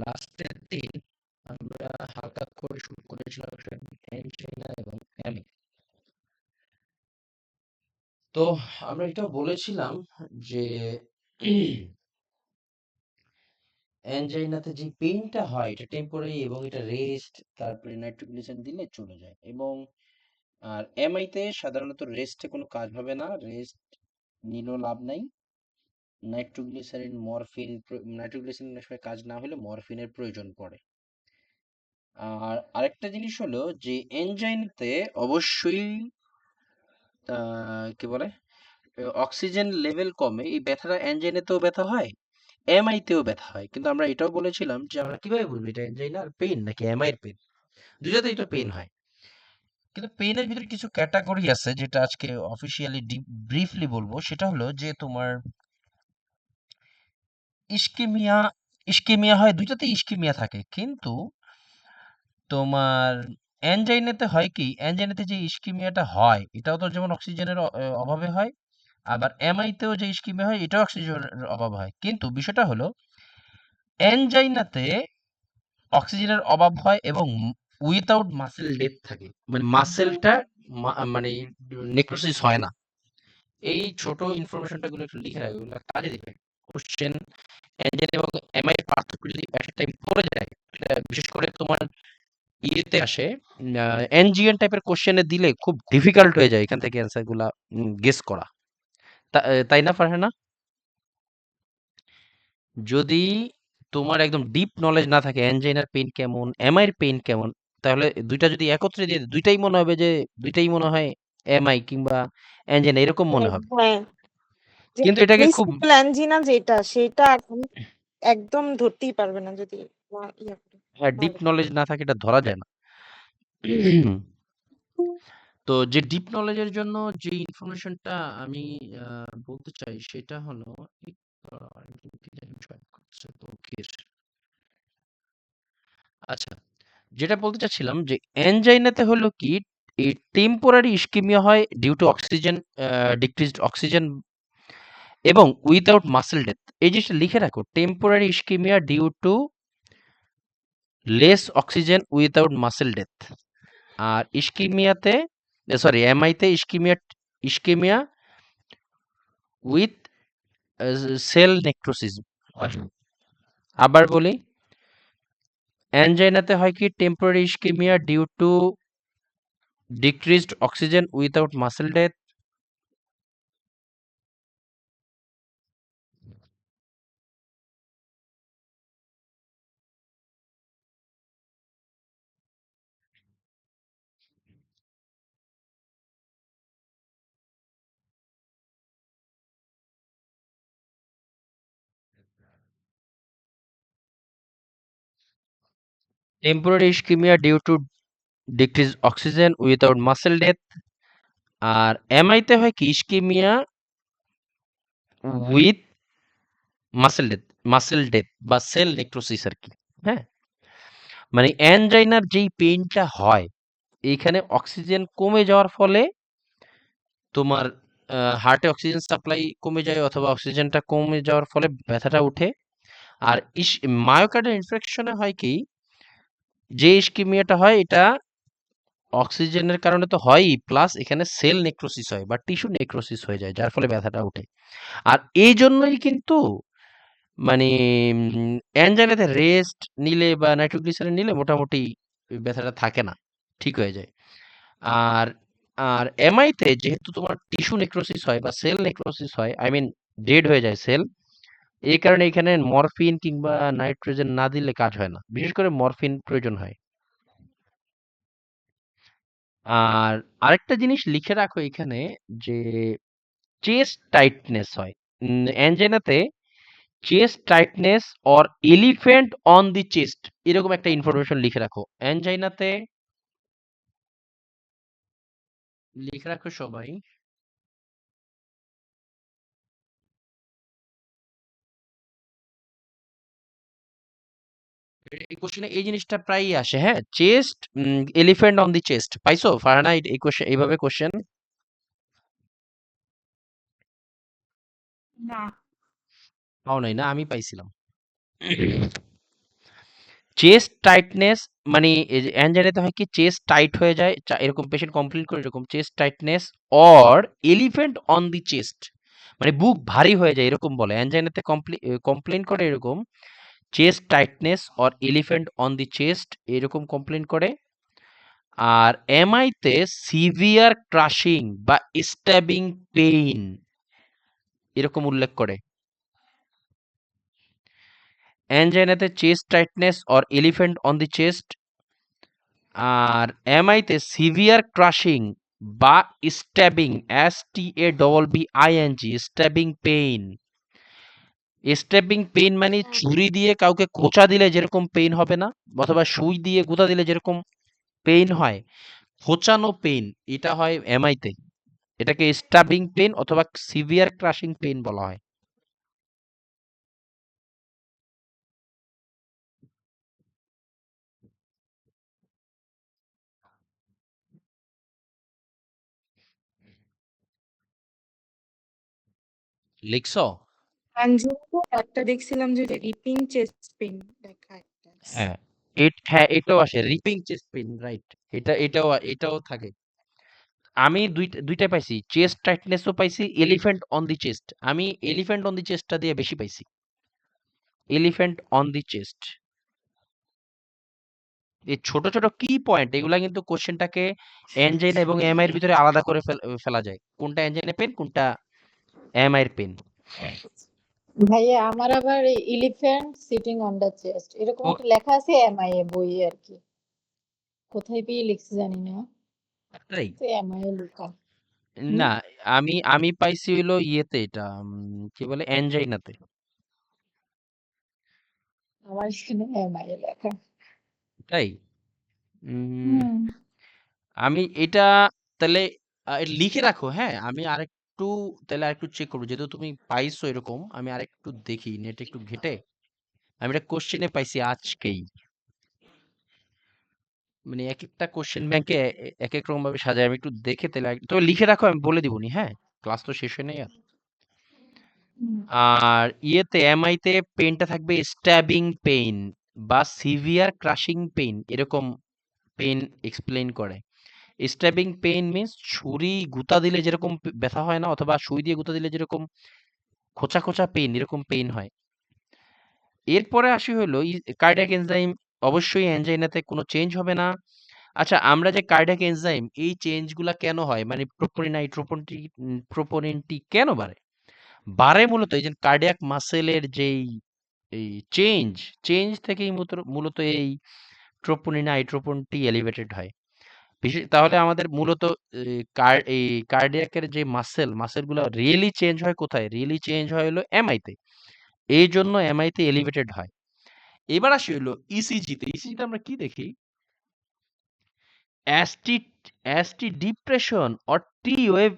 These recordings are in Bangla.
লাস্টের দিন আমরা হালকা করে শুরু করেছিলাম অ্যাঞ্জেনা এবং অ্যামি। তো আমরা এটাও বলেছিলাম যে অ্যাঞ্জাইনাতে যে পেইনটা হয় এটা টেম্পোরারি এবং এটা রেস্ট, তারপরে নাইট্রোগ্লিসারিন দিলে চলে যায়। এবং আর এমআইতে সাধারণত রেস্টে কোনো কাজ হবে না, রেস্ট নিলেও লাভ নাই। নাইট্রোগ্লিসারিন অনেক সময় কাজ না হলে মরফিনের প্রয়োজন পড়ে। আর আরেকটা জিনিস হলো যে এনজাইনাতে অবশ্যই কি বলে অক্সিজেন লেভেল কমে, এই ব্যথাটা এনজাইনাতেও ব্যথা হয়, এমআইতেও ব্যথা হয়। কিন্তু আমরা এটাও বলেছিলাম যে আমরা কিভাবে বলবো এটা এনজাইনার পেইন নাকি এমআই এর পেইন, দুটাতেই এটা পেইন হয়। কিন্তু পেইনের ভিতরে কিছু ক্যাটাগরি আছে যেটা আজকে অফিসিয়ালি ব্রিফলি বলবো। সেটা হলো যে তোমার ইস্কেমিয়া, ইস্কেমিয়া হয়, দুইটাতেই ইস্কেমিয়া থাকে। কিন্তু তোমার অ্যানজাইনাতে হয় কি, অ্যানজাইনাতে যে ইস্কেমিয়াটা হয় এটাও তো যেমন অক্সিজেনের অভাবে হয়, আবার এমআইতেও যে ইস্কেমিয়া হয় এটাও অক্সিজেনের অভাব হয়। কিন্তু বিষয়টা হলো অ্যানজাইনাতে অক্সিজেনের অভাব হয় এবং উইথাউট মাসেল ডেথ থাকে, মানে মাসেলটা মানে নেক্রোসিস হয় না। এই ছোট ইনফরমেশনটা গুলো একটু লিখে রাখবে, এগুলো কাজে দিবে। কোশ্চেন এনজেন এবং এমআই এর পার্থক্য যদি একটা টাইম পড়ে যায়, সেটা বিশেষ করে তোমার ইয়েতে আসে, এনজিএন টাইপের কোশ্চেনে দিলে খুব ডিফিকাল্ট হয়ে যায় এখান থেকে অ্যান্সার গুলা গেস করা। তাই না ফারহানা? যদি তোমার একদম ডিপ নলেজ না থাকে অ্যাঞ্জাইনার পেইন কেমন, এমআই এর পেইন কেমন, তাহলে দুইটা যদি একত্রে দিয়ে দেয়, দুইটাই মনে হবে যে দুইটাই মনে হয় এমআই কিংবা অ্যাঞ্জাইনা, এরকম মনে হবে। হ্যাঁ, যে কিন্তু এটাকে খুব মিসকেবল অ্যাঞ্জিনা যেটা সেটা এখন একদম ধরতেই পারবে না যদি ইয়ে করে ডিপ ভালো। নলেজ না থাকে এটা ধরা যায় না। তো যে ডিপ নলেজের জন্য যে ইনফরমেশনটা আমি বলতে চাই সেটা হলো কি জানি join করছে তো আচ্ছা, যেটা বলতে চাচ্ছিলাম যে এনজাইনাতে হলো কি, এই টেম্পোরারি ইস্কেমিয়া হয় due to oxygen, decreased oxygen এবং উইদাউট মাসেল ডেথ। এই জিনিসটা লিখে রাখো, temporary ischemia due to less oxygen without muscle death. আর ইস্কিমিয়াতে, সরি এমআইতে ischemia, ischemia with cell necrosis. আবার বলি, অ্যানজাইনাতে হয় কি, temporary ischemia due to decreased oxygen without muscle death. Temporary ischemia due to decrease oxygen without muscle death. আর এমআইতে হয় কি, ischemia with muscle death, muscle death বা সেল নেক্রোসিস আর কি। হ্যাঁ, মানে অ্যানজাইনার যেই পেইনটা হয় এইখানে অক্সিজেন কমে যাওয়ার ফলে তোমার হার্টে অক্সিজেন সাপ্লাই কমে যায়, অথবা অক্সিজেনটা কমে যাওয়ার ফলে ব্যথাটা উঠে। আর মায়োকার্ডিয়াল ইনফেকশনে হয় কি, যে ইস্কিমিয়াটা হয় এটা অক্সিজেনের কারণে তো হয়ই, প্লাস এখানে সেল নেক্রোসিস হয় বা টিস্যু নেক্রোসিস হয়ে যায়, যার ফলে ব্যথাটা উঠে। আর এই জন্যই কিন্তু মানে অ্যানজাইনাতে রেস্ট নিলে বা নাইট্রোগ্লিসারিন নিলে মোটামুটি ব্যথাটা থাকে না, ঠিক হয়ে যায়। আর আর এমআইতে যেহেতু তোমার টিস্যু নেক্রোসিস হয় বা সেল নেক্রোসিস হয়, আই মিন ডেড হয়ে যায় সেল, এই কারণে এখানে মরফিন কিংবা নাইট্রোজেন না দিলে কাজ হয় না, বিশেষ করে মরফিন প্রয়োজন হয়। আর আরেকটা জিনিস লিখে রাখো এখানে, যে চেস্ট টাইটনেস হয় অ্যানজাইনাতে, chest tightness or elephant on the chest, এরকম একটা ইনফরমেশন লিখে রাখো অ্যানজাইনাতে। লিখে রাখো সবাই। এই কোশ্চেনে এই জিনিসটা প্রায়ই আসে। হ্যাঁ, chest, elephant on the chest পাইছো ফারহানা? এই কোশ্চেন, এইভাবে কোশ্চেন না, পাও নাই না? আমি পাইছিলাম। চেস্ট টাইটনেস মানে এই যে অ্যানজাইনাতে হয় কি চেস্ট টাইট হয়ে যায়, এরকম পেশেন্ট কমপ্লেন করে এরকম chest tightness or elephant on the chest, মানে বুক ভারী হয়ে যায় এরকম বলে। অ্যানজাইনাতে কমপ্লেন করে এরকম chest tightness or elephant on the chest এরকম কমপ্লেন করে। আর এমআইতে সিভিয়ার ক্রাশিং বা স্ট্যাবিং পেইন এরকম উল্লেখ করে। অ্যানজাইনাতে chest tightness or elephant on the chest, R এমআইতে severe crushing বা stabbing STABBING stabbing pain. Stabbing pain মানে ছুরি দিয়ে কাউকে খোঁচা দিলে যেরকম পেইন হবে না, অথবা সুই দিয়ে গুঁতা দিলে যেরকম পেইন হয়, খোঁচানো পেইন, এটা হয় এমআইতে। এটাকে স্ট্যাবিং পেইন অথবা সিভিয়ার ক্রাশিং পেইন বলা হয়। লিখছো? আঞ্জুতে একটা দেখছিলাম যে রিপিং চেস্ট পেইন লেখা একটা আছে। হ্যাঁ, হ্যাঁ এটাও আসে রিপিং চেস্ট পেইন, রাইট। এটাও থাকে। আমি দুইটা পাইছি, চেস্ট টাইটনেসও পাইছি, এলিফ্যান্ট অন দি চেস্ট। আমি এলিফ্যান্ট অন দি চেস্টটা দিয়ে বেশি পাইছি। এলিফ্যান্ট অন দি চেস্ট, এই ছোট ছোট কি পয়েন্ট এগুলা কিন্তু কোশ্চেনটাকে এনজাইনা এবং এমআই এর ভিতরে আলাদা করে ফেলা যায়, কোনটা এনজাইনা পেন কোনটা এমআই এর পেন। ভাইয়া আমার আবার elephant sitting on the chest এরকম ও একটা লেখা আছে এমআইএ বইয়ে আর কি, কোথায় পেয়ে লিখছি জানি না, তাই তো এমআইএ লেখা। হুম, না, আমি আমি পাইছি হইলো ইয়েতে, এটা কি বলে এনজাইনাতে। আমার এখানে এমআইএ লেখা। তাই উম, হুম, আমি এটা তাহলে এটা লিখে রাখো, হ্যাঁ আমি আরেকটু তাহলে আরেকটু চেক করবো, যেহেতু তুমি পাইছো এরকম আমি আরেকটু দেখি নেটে একটু ঘেটে। আমি এটা কোশ্চেনে পাইছি আজকেই, মানে এক একটা কোশ্চেন ব্যাংকে এক এক রকম ভাবে সাজায়, আমি একটু দেখে তাহলে তবে লিখে রাখো, আমি বলে দিবনি, হ্যাঁ ক্লাস তো শেষ হয় নাই আর। হুম, আর ইয়েতে এমআইতে পেইনটা থাকবে স্ট্যাবিং পেইন বা সিভিয়ার ক্রাশিং পেইন, এরকম পেইন এক্সপ্লেইন করে। স্ট্যাবিং পেইন মিন্স ছুরি গুতা দিলে যেরকম ব্যথা হয় না, অথবা সুই দিয়ে গুতা দিলে যেরকম খোঁচা খোঁচা পেইন, এরকম পেইন হয়। এরপরে আসি হলো কার্ডিয়াক এনজাইম, অবশ্যই এনজাইনাতে কোনো চেঞ্জ হবে না। আচ্ছা, আমরা যে কার্ডিয়াক এনজাইম এই চেঞ্জগুলা কেন হয়, মানে প্রোপোনিন প্রোপোনিনটি কেন বাড়ে? বাড়ে মূলত এই যে কার্ডিয়াক মাসেলের যেই এই চেঞ্জ, চেঞ্জ থেকেই মূলত এই ট্রোপোনিন আইট্রোপনটি এলিভেটেড হয়। তাহলে আমাদের মূলত এই কার্ডিয়াকের যে মাসেলগুলো রিয়েলি চেঞ্জ হয় কোথায়? রিয়েলি চেঞ্জ হয় হলো এমআইতে। এই জন্য এমআইতে এলিভেটেড হয়। এবার আসি হলো ইসিজিতে। ইসিজিতে আমরা কি দেখি? ST ST depression or T wave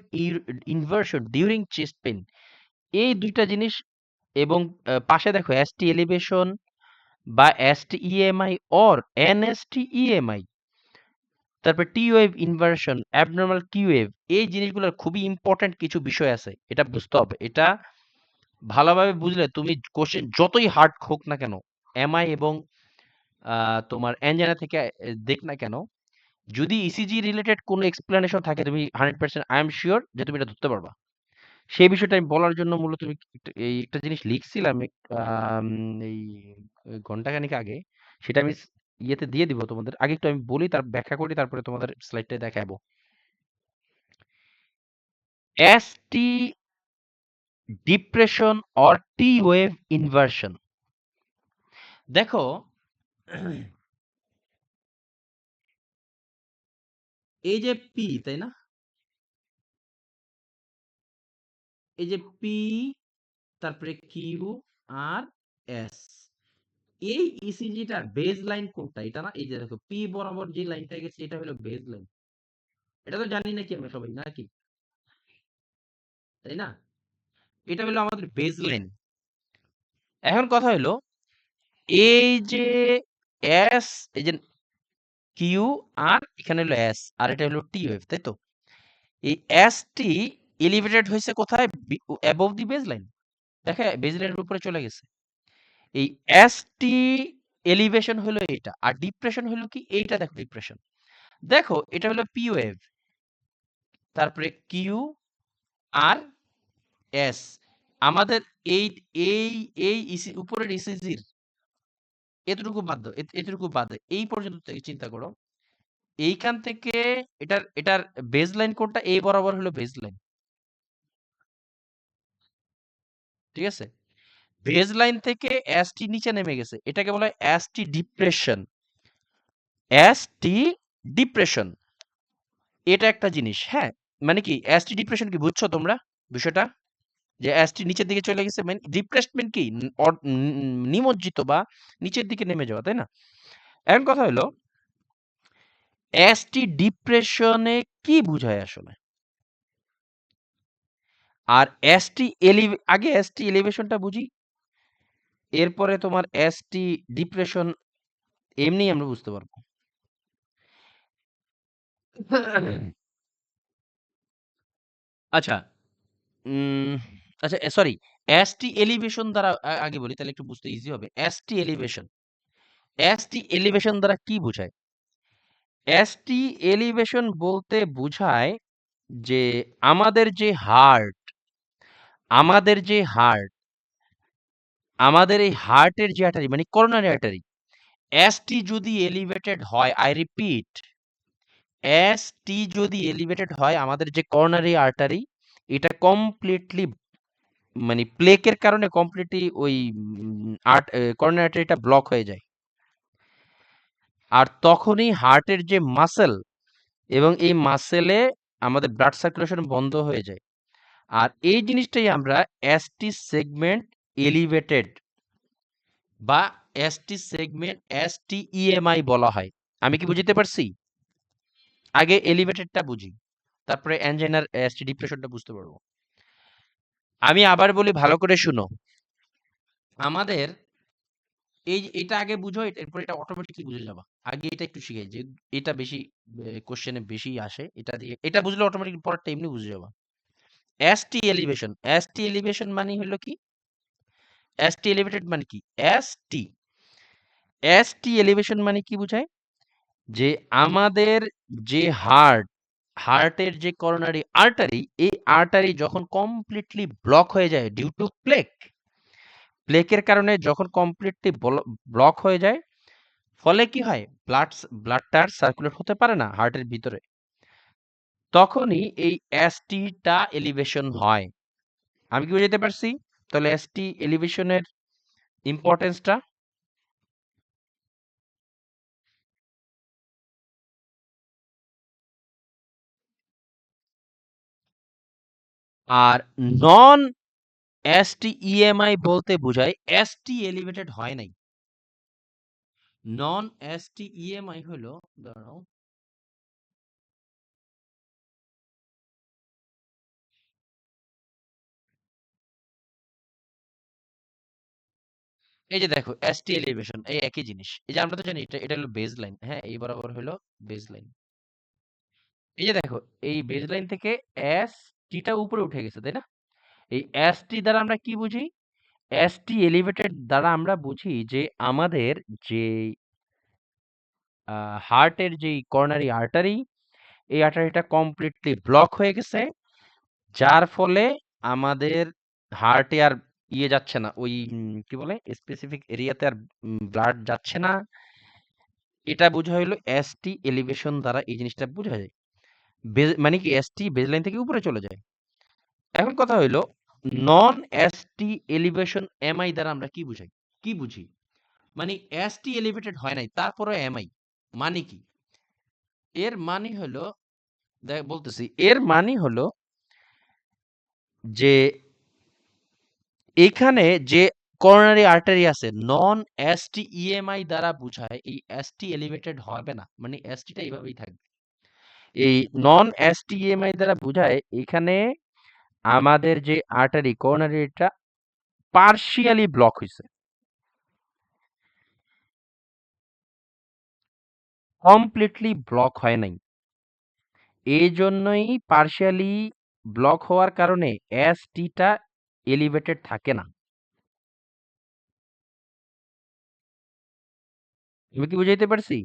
inversion during chest pain, এই দুইটা জিনিস। এবং পাশে দেখো এসটি এলিভেশন বা STEMI or NSTEMI, তারপর T wave inversion, abnormal Q wave, এই জিনিসগুলোর খুবই ইম্পর্টেন্ট কিছু বিষয় আছে, এটা বুঝতে হবে। এটা ভালোভাবে বুঝলে তুমি কোশ্চেন যতই হার্ড হোক না কেন, এমআই এবং তোমার অ্যাঞ্জেনা থেকে দেখ না কেন, যদি ইসিজি রিলেটেড কোনো এক্সপ্লেনেশন থাকে তুমি 100% আই এম শিওর যে তুমি এটা ধরতে পারবা। সেই বিষয়টা আমি বলার জন্য মূলত আমি এই একটা জিনিস লিখছিলাম এই ঘন্টাখানিক আগে, সেটা আমি ইয়েতে দিয়ে দিব তোমাদের। আগে একটু আমি বলি, তার ব্যাখ্যা করি, তারপরে তোমাদের স্লাইডটা দেখাবো। ST depression or T wave inversion, দেখো এই যে পি, তাই না, এই যে পি, তারপরে কিউ আর এস, এই ইসিজিটার বেজ লাইন কোনটা? এটা না, এই যে দেখো পি বরাবর যে লাইনটা গেছে এটা হলো বেজ লাইন। এটা তো জানি নাকি আমরা সবাই, নাকি তাই না? এটা হলো আমাদের বেজ লাইন। এখন কথা হলো এই যে এস, এই যে কিউ আর এখানে হলো এস, আর এটা হলো টি ওয়েভ, তাই তো? এই এস টি এলিভেটেড হয়েছে কোথায়? অ্যাবভ দি বেজ লাইন। দেখে বেজ লাইনের উপরে চলে গেছে। এই এস টি এলিভেশন হলো এটা, আর ডিপ্রেশন হলো কি এইটা। দেখো ডিপ্রেশন, দেখো এটা হলো পি ওয়েভ, তারপরে কিউ আর এস। আমাদের এই এই এই উপরের ইসিজির এতটুকু বাদ দাও, এতটুকু বাদ দাও, এই পর্যন্ত থেকে চিন্তা করো। এইখান থেকে এটার বেজ লাইন কোনটা, এই বরাবর হলো বেজ লাইন, ঠিক আছে? বেজ লাইন থেকে এসটি নিচে নেমে গেছে, এটাকে বলা হয় এসটি ডিপ্রেশন। এসটি ডিপ্রেশন এটা একটা জিনিস, হ্যাঁ। মানে কি এসটি ডিপ্রেশন কি বুঝছো তোমরা বিষয়টা? যে এসটি নিচের দিকে চলে গেছে, মানে ডিপ্রেসমেন্ট কি নিমজ্জিত বা নিচের দিকে নেমে যাওয়া, তাই না? এখন কথা হলো এসটি ডিপ্রেশনে কি বুঝায় আসলে, আর আগে এসটি এলিভেশনটা বুঝি, এরপরে তোমার এসটি ডিপ্রেশন এমনি আমরা বুঝতে পারবো। আচ্ছা, উম, আচ্ছা সরি, এসটি এলিভেশন দ্বারা আগে বলি তাহলে একটু বুঝতে ইজি হবে। এসটি এলিভেশন, এসটি এলিভেশন দ্বারা কি বোঝায়? এসটি এলিভেশন বলতে বোঝায় যে আমাদের যে হার্ট, আমাদের যে হার্ট, আমাদের এই হার্টের যে আর্টারি মানে করোনারি আর্টারি, এসটি যদি এলিভেটেড হয়, আই রিপিট, এসটি যদি এলিভেটেড হয়, আমাদের যে করোনারি আর্টারি এটা কমপ্লিটলি মানে প্লেকের কারণে কমপ্লিটলি ওই করোনারি আর্টারিটা ব্লক হয়ে যায়। আর তখনই হার্টের যে মাসেল, এবং এই মাসেলে আমাদের ব্লাড সার্কুলেশন বন্ধ হয়ে যায়। আর এই জিনিসটাই আমরা এসটি সেগমেন্ট এলিভেটেড বা এসটি সেগমেন্ট এসটি ইএমআই বলা হয়। আমি কি বুঝতে পারছি? আগে এলিভেটেডটা বুঝি, তারপরে অ্যানজাইনার এসটি ডিপ্রেশনটা বুঝতে পারবো। আমি আবার বলি, ভালো করে শুনো। আমাদের এটা আগে বুঝো, এরপর এটা অটোমেটিকলি বুঝে যাবা। আগে এটা একটু শিখাই, যে এটা বেশি কোশ্চেনে বেশি আসে, এটা দিয়ে এটা বুঝলে অটোমেটিক পরেরটা এমনি বুঝে যাবা। এসটি এলিভেশন, এসটি এলিভেশন মানে হলো কি, এসটি এলিভেটেড মানে কি, এসটি এসটি এলিভেশন মানে কি বোঝায়? যে আমাদের যে হার্টের যে করোনারি আর্টারি, এই আর্টারি যখন কমপ্লিটলি ব্লক হয়ে যায় ডিউ টু প্লেকের কারণে, যখন কমপ্লিটলি ব্লক হয়ে যায়, ফলে কি হয়, ব্লাডটা সার্কুলেট হতে পারে না হার্টের ভিতরে, তখনই এই এসটিটা এলিভেশন হয়। আমি কি বুঝাতে পারছি? তাহলে এসটি এলিভেশনের ইম্পর্টেন্সটা। আর নন এসটি ইএমআই বলতে বোঝায় এসটি এলিভেটেড হয় নাই। নন এসটি ইএমআই হলো, দাঁড়াও, এই যে দেখো এসটি এলিভেশন এই একই জিনিস। এই যে আমরা তো জানি এটা হলো বেজ লাইন, হ্যাঁ, এই বরাবর হলো বেজ লাইন। এই যে দেখো এই বেজ লাইন থেকে এস টিটা উপরে উঠে গেছে, তাই না? এই এস টি দ্বারা আমরা কি বুঝি? এস টি এলিভেটেড দ্বারা আমরা বুঝি যে আমাদের যে হার্টের যে করোনারি আর্টারি, এই আর্টারিটা কমপ্লিটলি ব্লক হয়ে গেছে, যার ফলে আমাদের হার্টে আর যাচ্ছে না, ওই কি বলে স্পেসিফিক এরিয়াতে আর ব্লাড যাচ্ছে না। এটা বোঝা হলো এসটি এলিভেশন দ্বারা, এই জিনিসটা বোঝা যায়। মানে কি এসটি বেজলাইন থেকে উপরে চলে যায়। এখন কথা হইলো নন এসটি এলিভেশন এমআই দ্বারা আমরা কি বুঝাই, কি বুঝি? মানে এসটি এলিভেটেড হয় নাই, তারপরে এমআই মানে কি? এর মানে হলো, বলতেছি, এর মানে হলো যে এখানে যে করোনারি আর্টারি আছে, নন এসটি ইএমআই দ্বারা বুঝায় এই এসটি এলিভেটেড হবে না, মানে এসটিটা এইভাবেই থাকবে। এই নন এসটি ইএমআই দ্বারা বুঝায় এখানে আমাদের যে আর্টারি করোনারিটা পার্শিয়ালি ব্লক হয়েছে, কমপ্লিটলি ব্লক হয় নাই। এই জন্যই পার্শিয়ালি ব্লক হওয়ার কারণে এসটিটা এলিভেটেড থাকে না। আমি কি বুঝাইতে পারছি?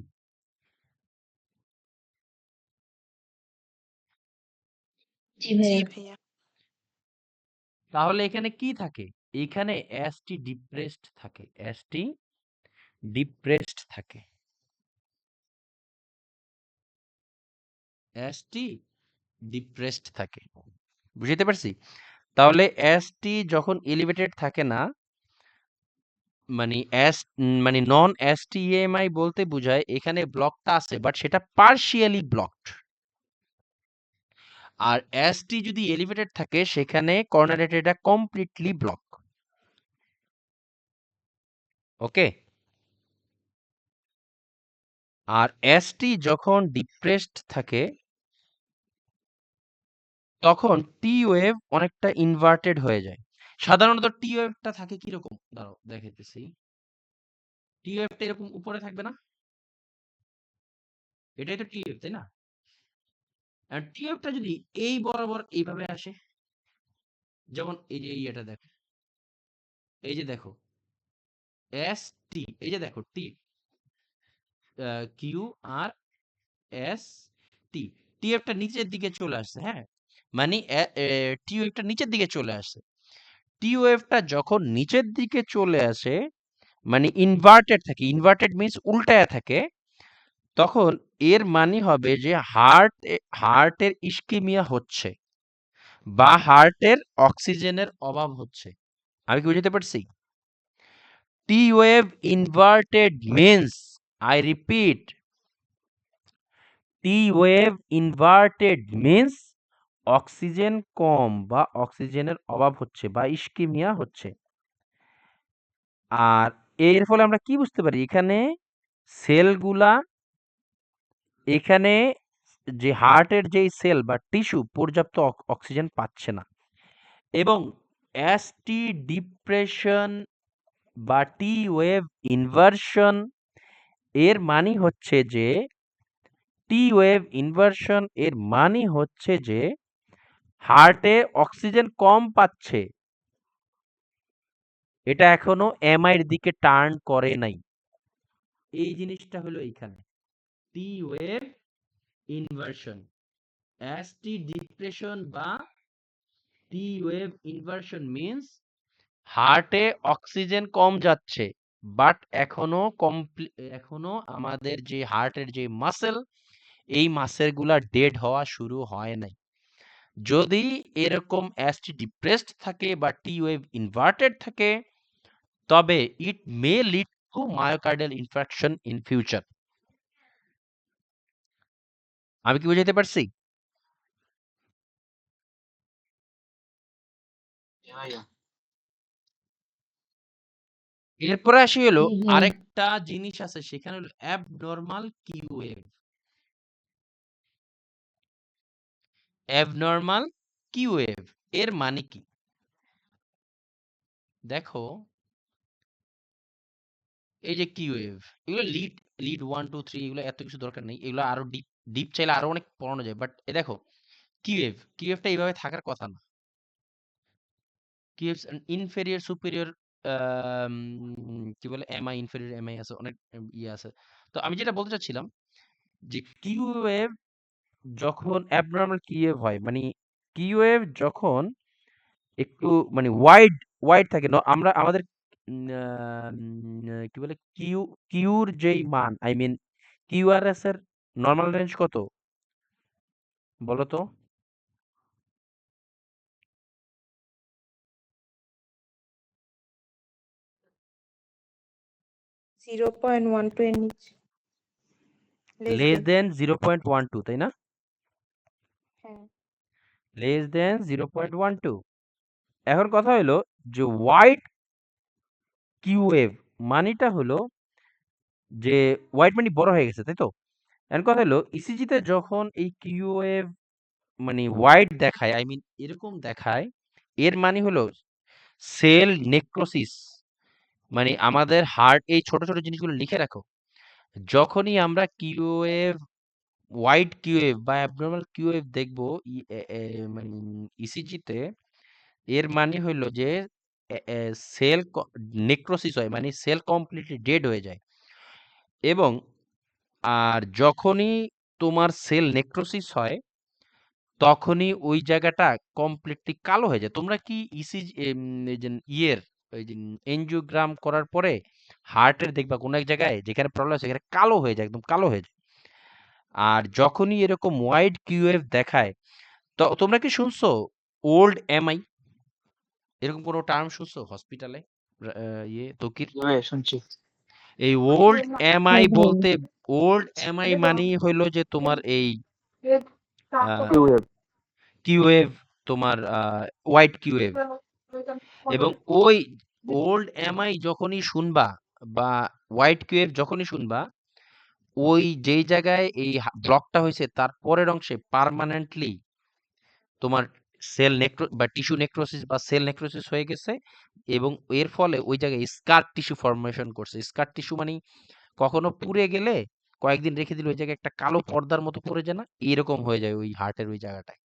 জি জি ভাইয়া। ভাইয়া। তাহলে এখানে কি থাকে? এখানে অ্যাসটি ডিপ্রেসড থাকে। অ্যাসটি ডিপ্রেসড থাকে। অ্যাসটি ডিপ্রেসড থাকে। বুঝাইতে পারছি? তাহলে অ্যাসটি যখন এলিভেটেড থাকে না, মানে মানে নন এসটিএমআই বলতে বোঝায় এখানে ব্লকটা আছে বাট সেটা পার্শিয়ালি ব্লকড। আর এসটি যদি এলিভেটেড থাকে সেখানে কর্নার এটা কমপ্লিটলি ব্লক। ওকে। আর এসটি যখন ডিপ্রেসড থাকে তখন টি ওয়েভ অনেকটা ইনভার্টেড হয়ে যায়। সাধারণত টি ওয়েভটা থাকে কিরকম? দাঁড়াও দেখাইতেছি। টি ওয়েভটা এরকম উপরে থাকবে না? এটাই তো টি ওয়েভ, তাই না? আর টি ওয়েভটা যদি এই বরাবর এইভাবে আসে, যেমন এই যে এটা দেখো, এই যে দেখো এস টি, এই যে দেখো টি, কিউ আর এস টি, টি ওয়েভটা নিচের দিকে চলে আসছে, হ্যাঁ, মানে টি ওয়েভটা নিচের দিকে চলে আসছে। টি ওয়েভটা যখন নিচের দিকে চলে আসে মানে ইনভার্টেড থাকে, ইনভার্টেড মিন্স উল্টায়া থাকে, তখন এর মানে হবে যে হার্টের ইস্কিমিয়া হচ্ছে বা হার্টের অক্সিজেনের অভাব হচ্ছে। আমি কি বুঝতে পারছি? T wave inverted means, I repeat, T wave inverted means oxygen কম বা অক্সিজেনের অভাব হচ্ছে বা ইস্কিমিয়া হচ্ছে। আর এর ফলে আমরা কি বুঝতে পারি? এখানে সেলগুলা, এখানে যে হার্টের যেই সেল বা টিস্যু পর্যাপ্ত অক্সিজেন পাচ্ছে না এবং এসটি ডিপ্রেশন বা টি ওয়েভ ইনভার্সন এর মানে হচ্ছে যে টি ওয়েভ ইনভার্সন এর মানে হচ্ছে যে হার্টে অক্সিজেন কম পাচ্ছে, এটা এখনো এমআই এর দিকে টার্ন করে নাই। এই জিনিসটা হলো এইখানে T wave inversion. ST depression বা টি ওয়েভ ইনভার্সন মিন্স হার্টে অক্সিজেন কম যাচ্ছে বাট এখনো আমাদের যে হার্টের যে মাসেল, এই মাসেল গুলা ডেড হওয়া শুরু হয় নাই। যদি এরকম এসটি ডিপ্রেসড থাকে বা টি ওয়েভ ইনভার্টেড থাকে তবে it may lead to myocardial infraction in future. আমি কি বুঝাইতে পারছি? এরপরে আসি হলো জি ভাইয়া। আরেকটা জিনিস আছে, সেখানে হলো abnormal Q wave. Abnormal Q wave এর মানে কি? দেখো এই যে কিউ ওয়েভ, এগুলো লিড লিড 1 2 3 এগুলো এত কিছু দরকার নেই, এগুলো আরো ডিপ ডিপ চাইলে আরো অনেক পড়ানো যায়, বাট এ দেখো কিউ ওয়েভটা এইভাবে থাকার কথা না। কিউ ওয়েভস ইনফেরিয়র সুপিরিয়র, কি বলে এমআই, ইনফেরিয়র এমআই আছে, অনেক ইয়ে আছে। তো আমি যেটা বলতে চাচ্ছিলাম যে কিউ ওয়েভ যখন অ্যাবনর্মাল কিউ ওয়েভ হয়, মানে কিউ ওয়েভ যখন একটু মানে ওয়াইড ওয়াইড থাকে না, আমরা আমাদের কি বলে কিউর যেই মান, আই মিন কিউআরএস এর নর্মাল রেঞ্জ কত বলো তো? 0.12 এর নিচে। Less less than. দেন 0.12, তাই না? হ্যাঁ। Less than 0.12। এখন কথা হলো যে ওয়াইড কিউ ওয়েভ মানিটা হলো যে ওয়াইড মানে বড় হয়ে গেছে, তাই তো? এখন কথা হলো ইসিজিতে যখন এই কিউ ওয়েভ মানে ওয়াইড দেখায়, আই মিন এরকম দেখায়, এর মানে হলো সেল নেক্রোসিস। মানে আমাদের হার্ট, এই ছোট ছোট জিনিসগুলো লিখে রাখো, যখনই আমরা কিউএভ, ওয়াইড কিউএভ বা অ্যাবনর্মাল কিউএভ দেখবো মানে ইসিজিতে, এর মানে হইলো যে সেল নেক্রোসিস হয়, মানে সেল কমপ্লিটলি ডেড হয়ে যায়। এবং আর যখনই তোমার সেল নেক্রোসিস হয় তখনই ওই জায়গাটা কমপ্লিটলি কালো হয়ে যায়। তোমরা কি ইসিজি এই যে ইয়ের ওই যে এনজিওগ্রাম করার পরে হার্টের দেখবা কোনো এক জায়গায় যেখানে প্রবলেম আছে সেখানে কালো হয়ে যায়, একদম কালো হয়ে যায়। আর যখনই এরকম ওয়াইড কিউএফ দেখায় তো তোমরা কি শুনছো ওল্ড এমআই এরকম কোনো টার্ম শুনছো হসপিটালে ইয়ে তকির? শুনছি। এই ওল্ড এমআই হুম। বলতে ওল্ড এমআই মানেই হইলো যে তোমার এই কিউএফ। কিউএভ তোমার হোয়াইট কিউএভ এবং ওই ওল্ড এমআই যখনই শুনবা বা হোয়াইট কিউএভ যখনই শুনবা ওই যেই জায়গায় এই ব্লকটা হয়েছে তার পরের অংশে পার্মানেন্টলি তোমার সেল নেক্রো বা টিস্যু নেক্রোসিস বা সেল নেক্রোসিস হয়ে গেছে এবং এর ফলে ওই জায়গায় স্কার টিস্যু ফর্মেশন করছে। স্কার টিস্যু মানে কখনো পুড়ে গেলে কয়েকদিন রেখে দিলে ওই জায়গায় একটা কালো পর্দার মতো পড়ে যায় না, এরকম হয়ে যায় ওই হার্টের ওই জায়গাটায়।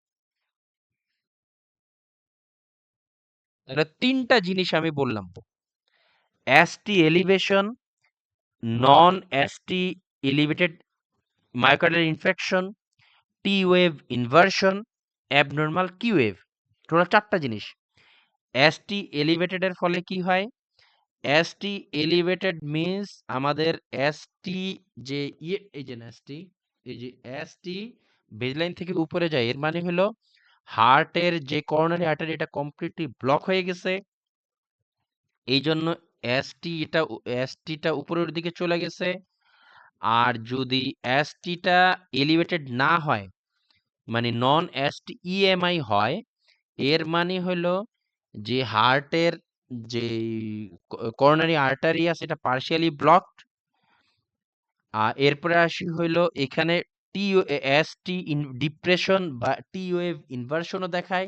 তাহলে তিনটা জিনিস আমি বললাম, ST elevation, non ST elevated myocardial infection, T wave inversion, abnormal Q wave. Total চারটা জিনিস। এসটি এলিভেটেড এর ফলে কি হয়? এসটি এলিভেটেড মিন্স আমাদের এসটি যে ইয়ে এই যে এসটি এই যে এসটি বেজলাইন থেকে উপরে যায় এর মানে হলো হার্টের যে করোনারি আর্টারি এটা কমপ্লিটলি ব্লক হয়ে গেছে, এই জন্য এসটিটা উপরের দিকে চলে গেছে। আর যদি এসটিটা এলিভেটেড না হয় মানে নন এসটি ইএমআই হয় এর মানে হলো যে হার্টের যে করোনারি আর্টারি আছে এটা পার্শিয়ালি ব্লকড। আর এরপরে আসি হইলো এখানে টি এসটি ডিপ্রেশন বা টি ওয়েভ ইনভার্সনও দেখায়।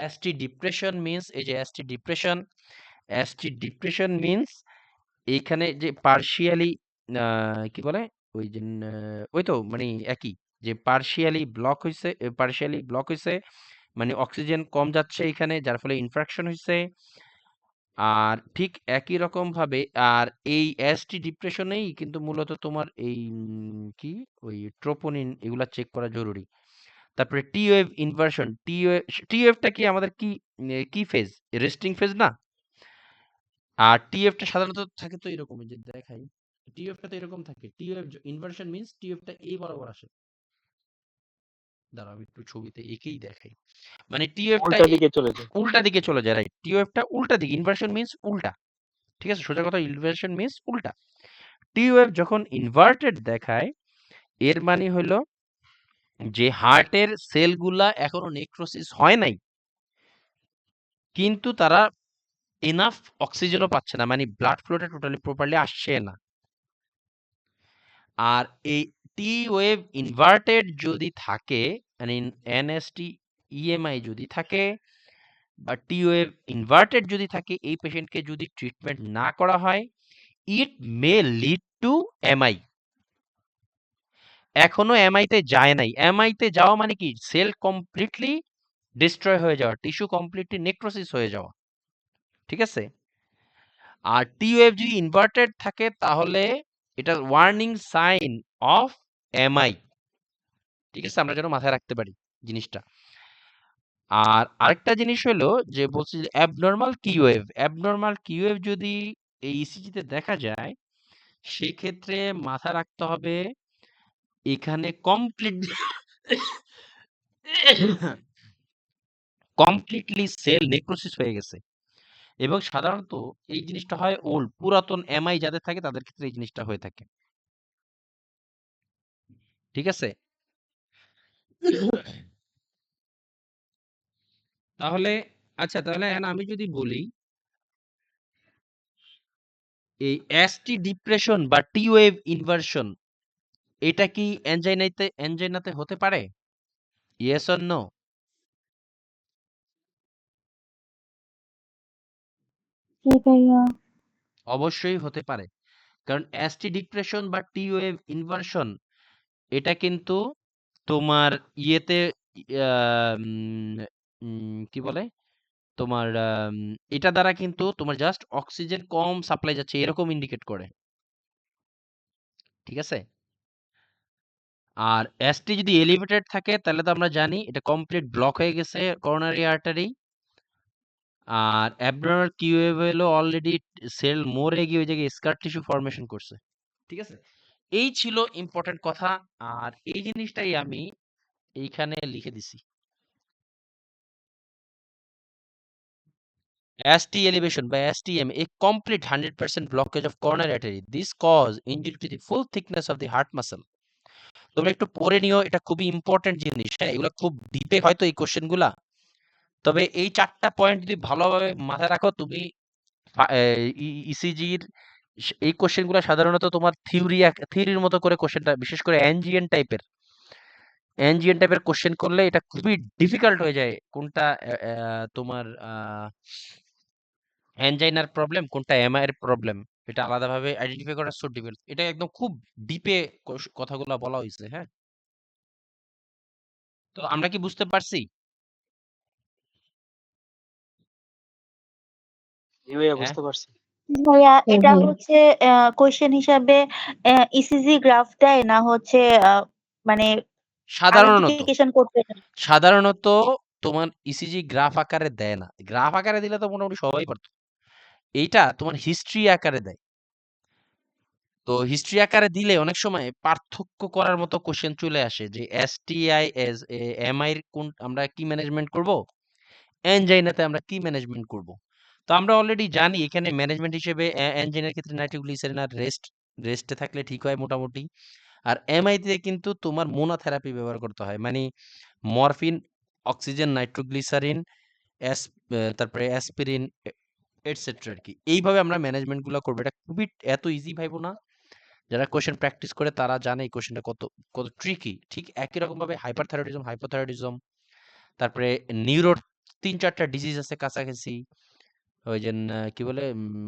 এসটি ডিপ্রেশন মিন্স এই যে এসটি ডিপ্রেশন মিন্স এইখানে যে পার্শিয়ালি কি বলে ওই যে ওই তো মানে একই যে পার্শিয়ালি ব্লক হইছে মানে অক্সিজেন কম যাচ্ছে এখানে যার ফলে ইনফ্রাকশন হইছে। আর ঠিক একই রকম ভাবে আর এই এসটি ডিপ্রেশনেই কিন্তু মূলত তোমার এই কি ওই ট্রোপোনিন এগুলা চেক করা জরুরি। তারপরে টি ওয়েভ ইনভার্সন, টি ওয়েভটা কি আমাদের কি ফেজ? রেস্টিং ফেজ না? আর টিএফটা সাধারণত থাকে তো এরকম যে দেখাই টিএফটা তো এরকম থাকে। টিএফ ইনভার্সন মিন্স টিএফটা এই বরাবর আসে। দাঁড়াও আমি একটু ছবিতে একেই দেখাই। মানে টিএফটা উল্টা দিকে চলে যায়। উল্টা দিকে চলে যায়, রাইট? টিএফটা উল্টা দিকে, ইনভার্সন মিন্স উল্টা। ঠিক আছে, সোজা কথা ইনভার্সন মিন্স উল্টা। টিএফ যখন ইনভার্টেড দেখায় এর মানে হলো যে হার্টের সেলগুলা এখনো নেক্রোসিস হয় নাই কিন্তু তারা এনাফ অক্সিজেনও পাচ্ছে না, মানে ব্লাড ফ্লোটা টোটালি প্রপারলি আসছে না। আর এই টি ওয়েভ ইনভার্টেড যদি থাকে মানে এনএসটি ইএমআই যদি থাকে বা টি ওয়েভ ইনভার্টেড যদি থাকে এই পেশেন্টকে যদি ট্রিটমেন্ট না করা হয় ইট মে লিড টু এমআই। এখনো এমআই তে যায় নাই। এমআই তে যাওয়া মানে কি সেল কমপ্লিটলি ডিস্ট্রয় হয়ে যাওয়া, টিস্যু কমপ্লিটলি নেক্রোসিস হয়ে যাওয়া। ঠিক আছে, আর টি ওয়েভ যদি ইনভার্টেড থাকে তাহলে এটা ওয়ার্নিং সাইন অফ এমআই। ঠিক আছে, আমরা যেন মাথায় রাখতে পারি জিনিসটা। আর আরেকটা জিনিস হলো যে বলছি যে অ্যাবনর্মাল কিউএফ যদি এই ইসিজিতে দেখা যায় সেক্ষেত্রে মাথা রাখতে হবে এখানে কমপ্লিটলি সেল নেক্রোসিস হয়ে গেছে। এবং সাধারণত এই জিনিসটা হয় পুরাতন এমআই যাদের থাকে তাদের ক্ষেত্রে এই জিনিসটা হয়ে থাকে। ঠিক আছে, তাহলে আচ্ছা তাহলে এখন আমি যদি বলি এই এসটি ডিপ্রেশন বা টি ওয়েভ ইনভার্সন এটা কি অ্যাঞ্জাইনাতে হতে পারে? Yes or no? অবশ্যই হতে পারে, কারণ এসটি ডিপ্রেশন বা টি ওয়েভ ইনভার্সন এটা কিন্তু তোমার ইয়েতে কি বলে তোমার এটা দ্বারা কিন্তু তোমার জাস্ট অক্সিজেন কম সাপ্লাই যাচ্ছে এরকম ইন্ডিকেট করে। ঠিক আছে? আর এসটি যদি এলিভেটেড থাকে তাহলে তো আমরা জানি এটা কমপ্লিট ব্লক হয়ে গেছে করোনারি আর্টারি। আর অ্যাবনর্মাল কিউএব হলো অলরেডি সেল মরে গিয়ে ওই জায়গায় স্কার টিস্যু ফরমেশন করছে। ঠিক আছে? এই ছিল ইম্পর্টেন্ট কথা। আর এই জিনিসটাই আমি এইখানে লিখে দিছি। ST elevation by STM, a complete 100% blockage of coronary artery. This cause injury to the full thickness of the heart muscle. তোমরা একটু পড়ে নিও, এটা খুবই ইম্পর্টেন্ট জিনিস। হ্যাঁ, এগুলো খুব ডিপে হয়তো এই কোশ্চেন গুলা, তবে এই 4টা পয়েন্ট যদি ভালোভাবে মাথায় রাখো তুমি ইসিজির এই কোশ্চেন গুলা সাধারণত তোমার থিওরির মতো করে কোশ্চেনটা, বিশেষ করে এনজিএন টাইপের কোশ্চেন করলে এটা খুবই ডিফিকাল্ট হয়ে যায়। কোনটা তোমার অ্যানজাইনার প্রবলেম, কোনটা এমআই এর প্রবলেম, এটা আলাদাভাবে আইডেন্টিফাই করা সো ডিফিকাল্ট। এটা একদম খুব ডিপে কথাগুলো বলা হয়েছে। হ্যাঁ, তো আমরা কি বুঝতে পারছি? জি ভাইয়া হ্যাঁ, বুঝতে পারছি। ভাইয়া হ্যাঁ এটা ভাইয়া। হচ্ছে কোয়েশ্চেন হিসাবে ইসিজি গ্রাফ দেয় না হচ্ছে মানে সাধারণত আইডেন্টিফিকেশন করতে দেয়? সাধারণত তোমার ইসিজি গ্রাফ আকারে দেয় না। গ্রাফ আকারে দিলে তো মোটামুটি সবাই পারতো। এইটা তোমার হিস্ট্রি আকারে দেয়। তো হিস্ট্রি আকারে দিলে অনেক সময় পার্থক্য করার মতো কোশ্চেন চলে আসে যে এসটিআই এস এমআই কোন আমরা কি ম্যানেজমেন্ট করব, এনজাইনাতে আমরা কি ম্যানেজমেন্ট করব। তো আমরা অলরেডি জানি এখানে ম্যানেজমেন্ট হিসেবে এনজাইনার ক্ষেত্রে নাইট্রোগ্লিসারিন আর রেস্টে থাকলে ঠিক হয় মোটামুটি। আর এমআই তে কিন্তু তোমার মোনোথেরাপি ব্যবহার করতে হয়, মানে মরফিন, অক্সিজেন, নাইট্রোগ্লিসারিন, তারপরে অ্যাসপিরিন এটসেট্রা আর কি। এইভাবে আমরা ম্যানেজমেন্ট গুলো করবো। এটা খুবই এত ইজি ভাইবো না। যারা কোশ্চেন প্র্যাকটিস করে তারা জানে এই কোশ্চেনটা কত কত ট্রিকি। ঠিক একই রকম ভাবে হাইপারথাইরয়েডিজম, হাইপোথাইরয়েডিজম, তারপরে নিউরোর 3-4টা ডিজিজ আছে কাছাকাছি। ওই যে কি বলে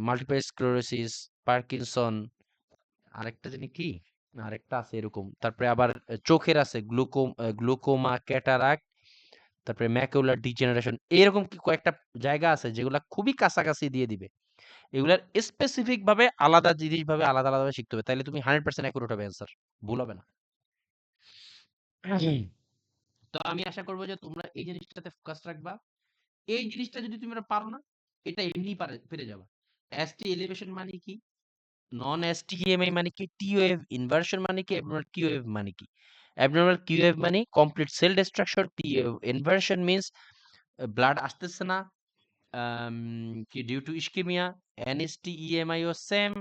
মাল্টিপল স্ক্লেরোসিস, পার্কিনসন, আরেকটা জানি কি, আরেকটা আছে এরকম। তারপরে আবার চোখের আছে গ্লুকোমা, ক্যাটারাক্ট, তারপরে ম্যাকুলার ডিজেনারেশন। এরকম কি কয়েকটা জায়গা আছে যেগুলা খুবই কাছাকাছি দিয়ে দিবে। এগুলার স্পেসিফিক ভাবে আলাদা জিনিস ভাবে আলাদা ভাবে শিখতে হবে, তাইলে তুমি 100% অ্যাকুরেট হবে অ্যান্সার, ভুল হবে না। তো আমি আশা করবো যে তোমরা এই জিনিসটাতে ফোকাস রাখবা। এই জিনিসটা যদি তোমরা পারো না, এটা এমনি পেরে যাবা। এসটি এলিভেশন মানে কি, নন এসটিএমআই মানে কি, টি ওয়েভ ইনভার্সন মানে কি, অ্যাবনর্মাল কিউ ওয়েভ মানে কি। অ্যাবনর্মাল কিউ ওয়েভ মানে complete cell destruction, T wave inversion means blood আসতেছে না, কি ডিউ টু ইস্কেমিয়া। এনএসটিএমআই ও same.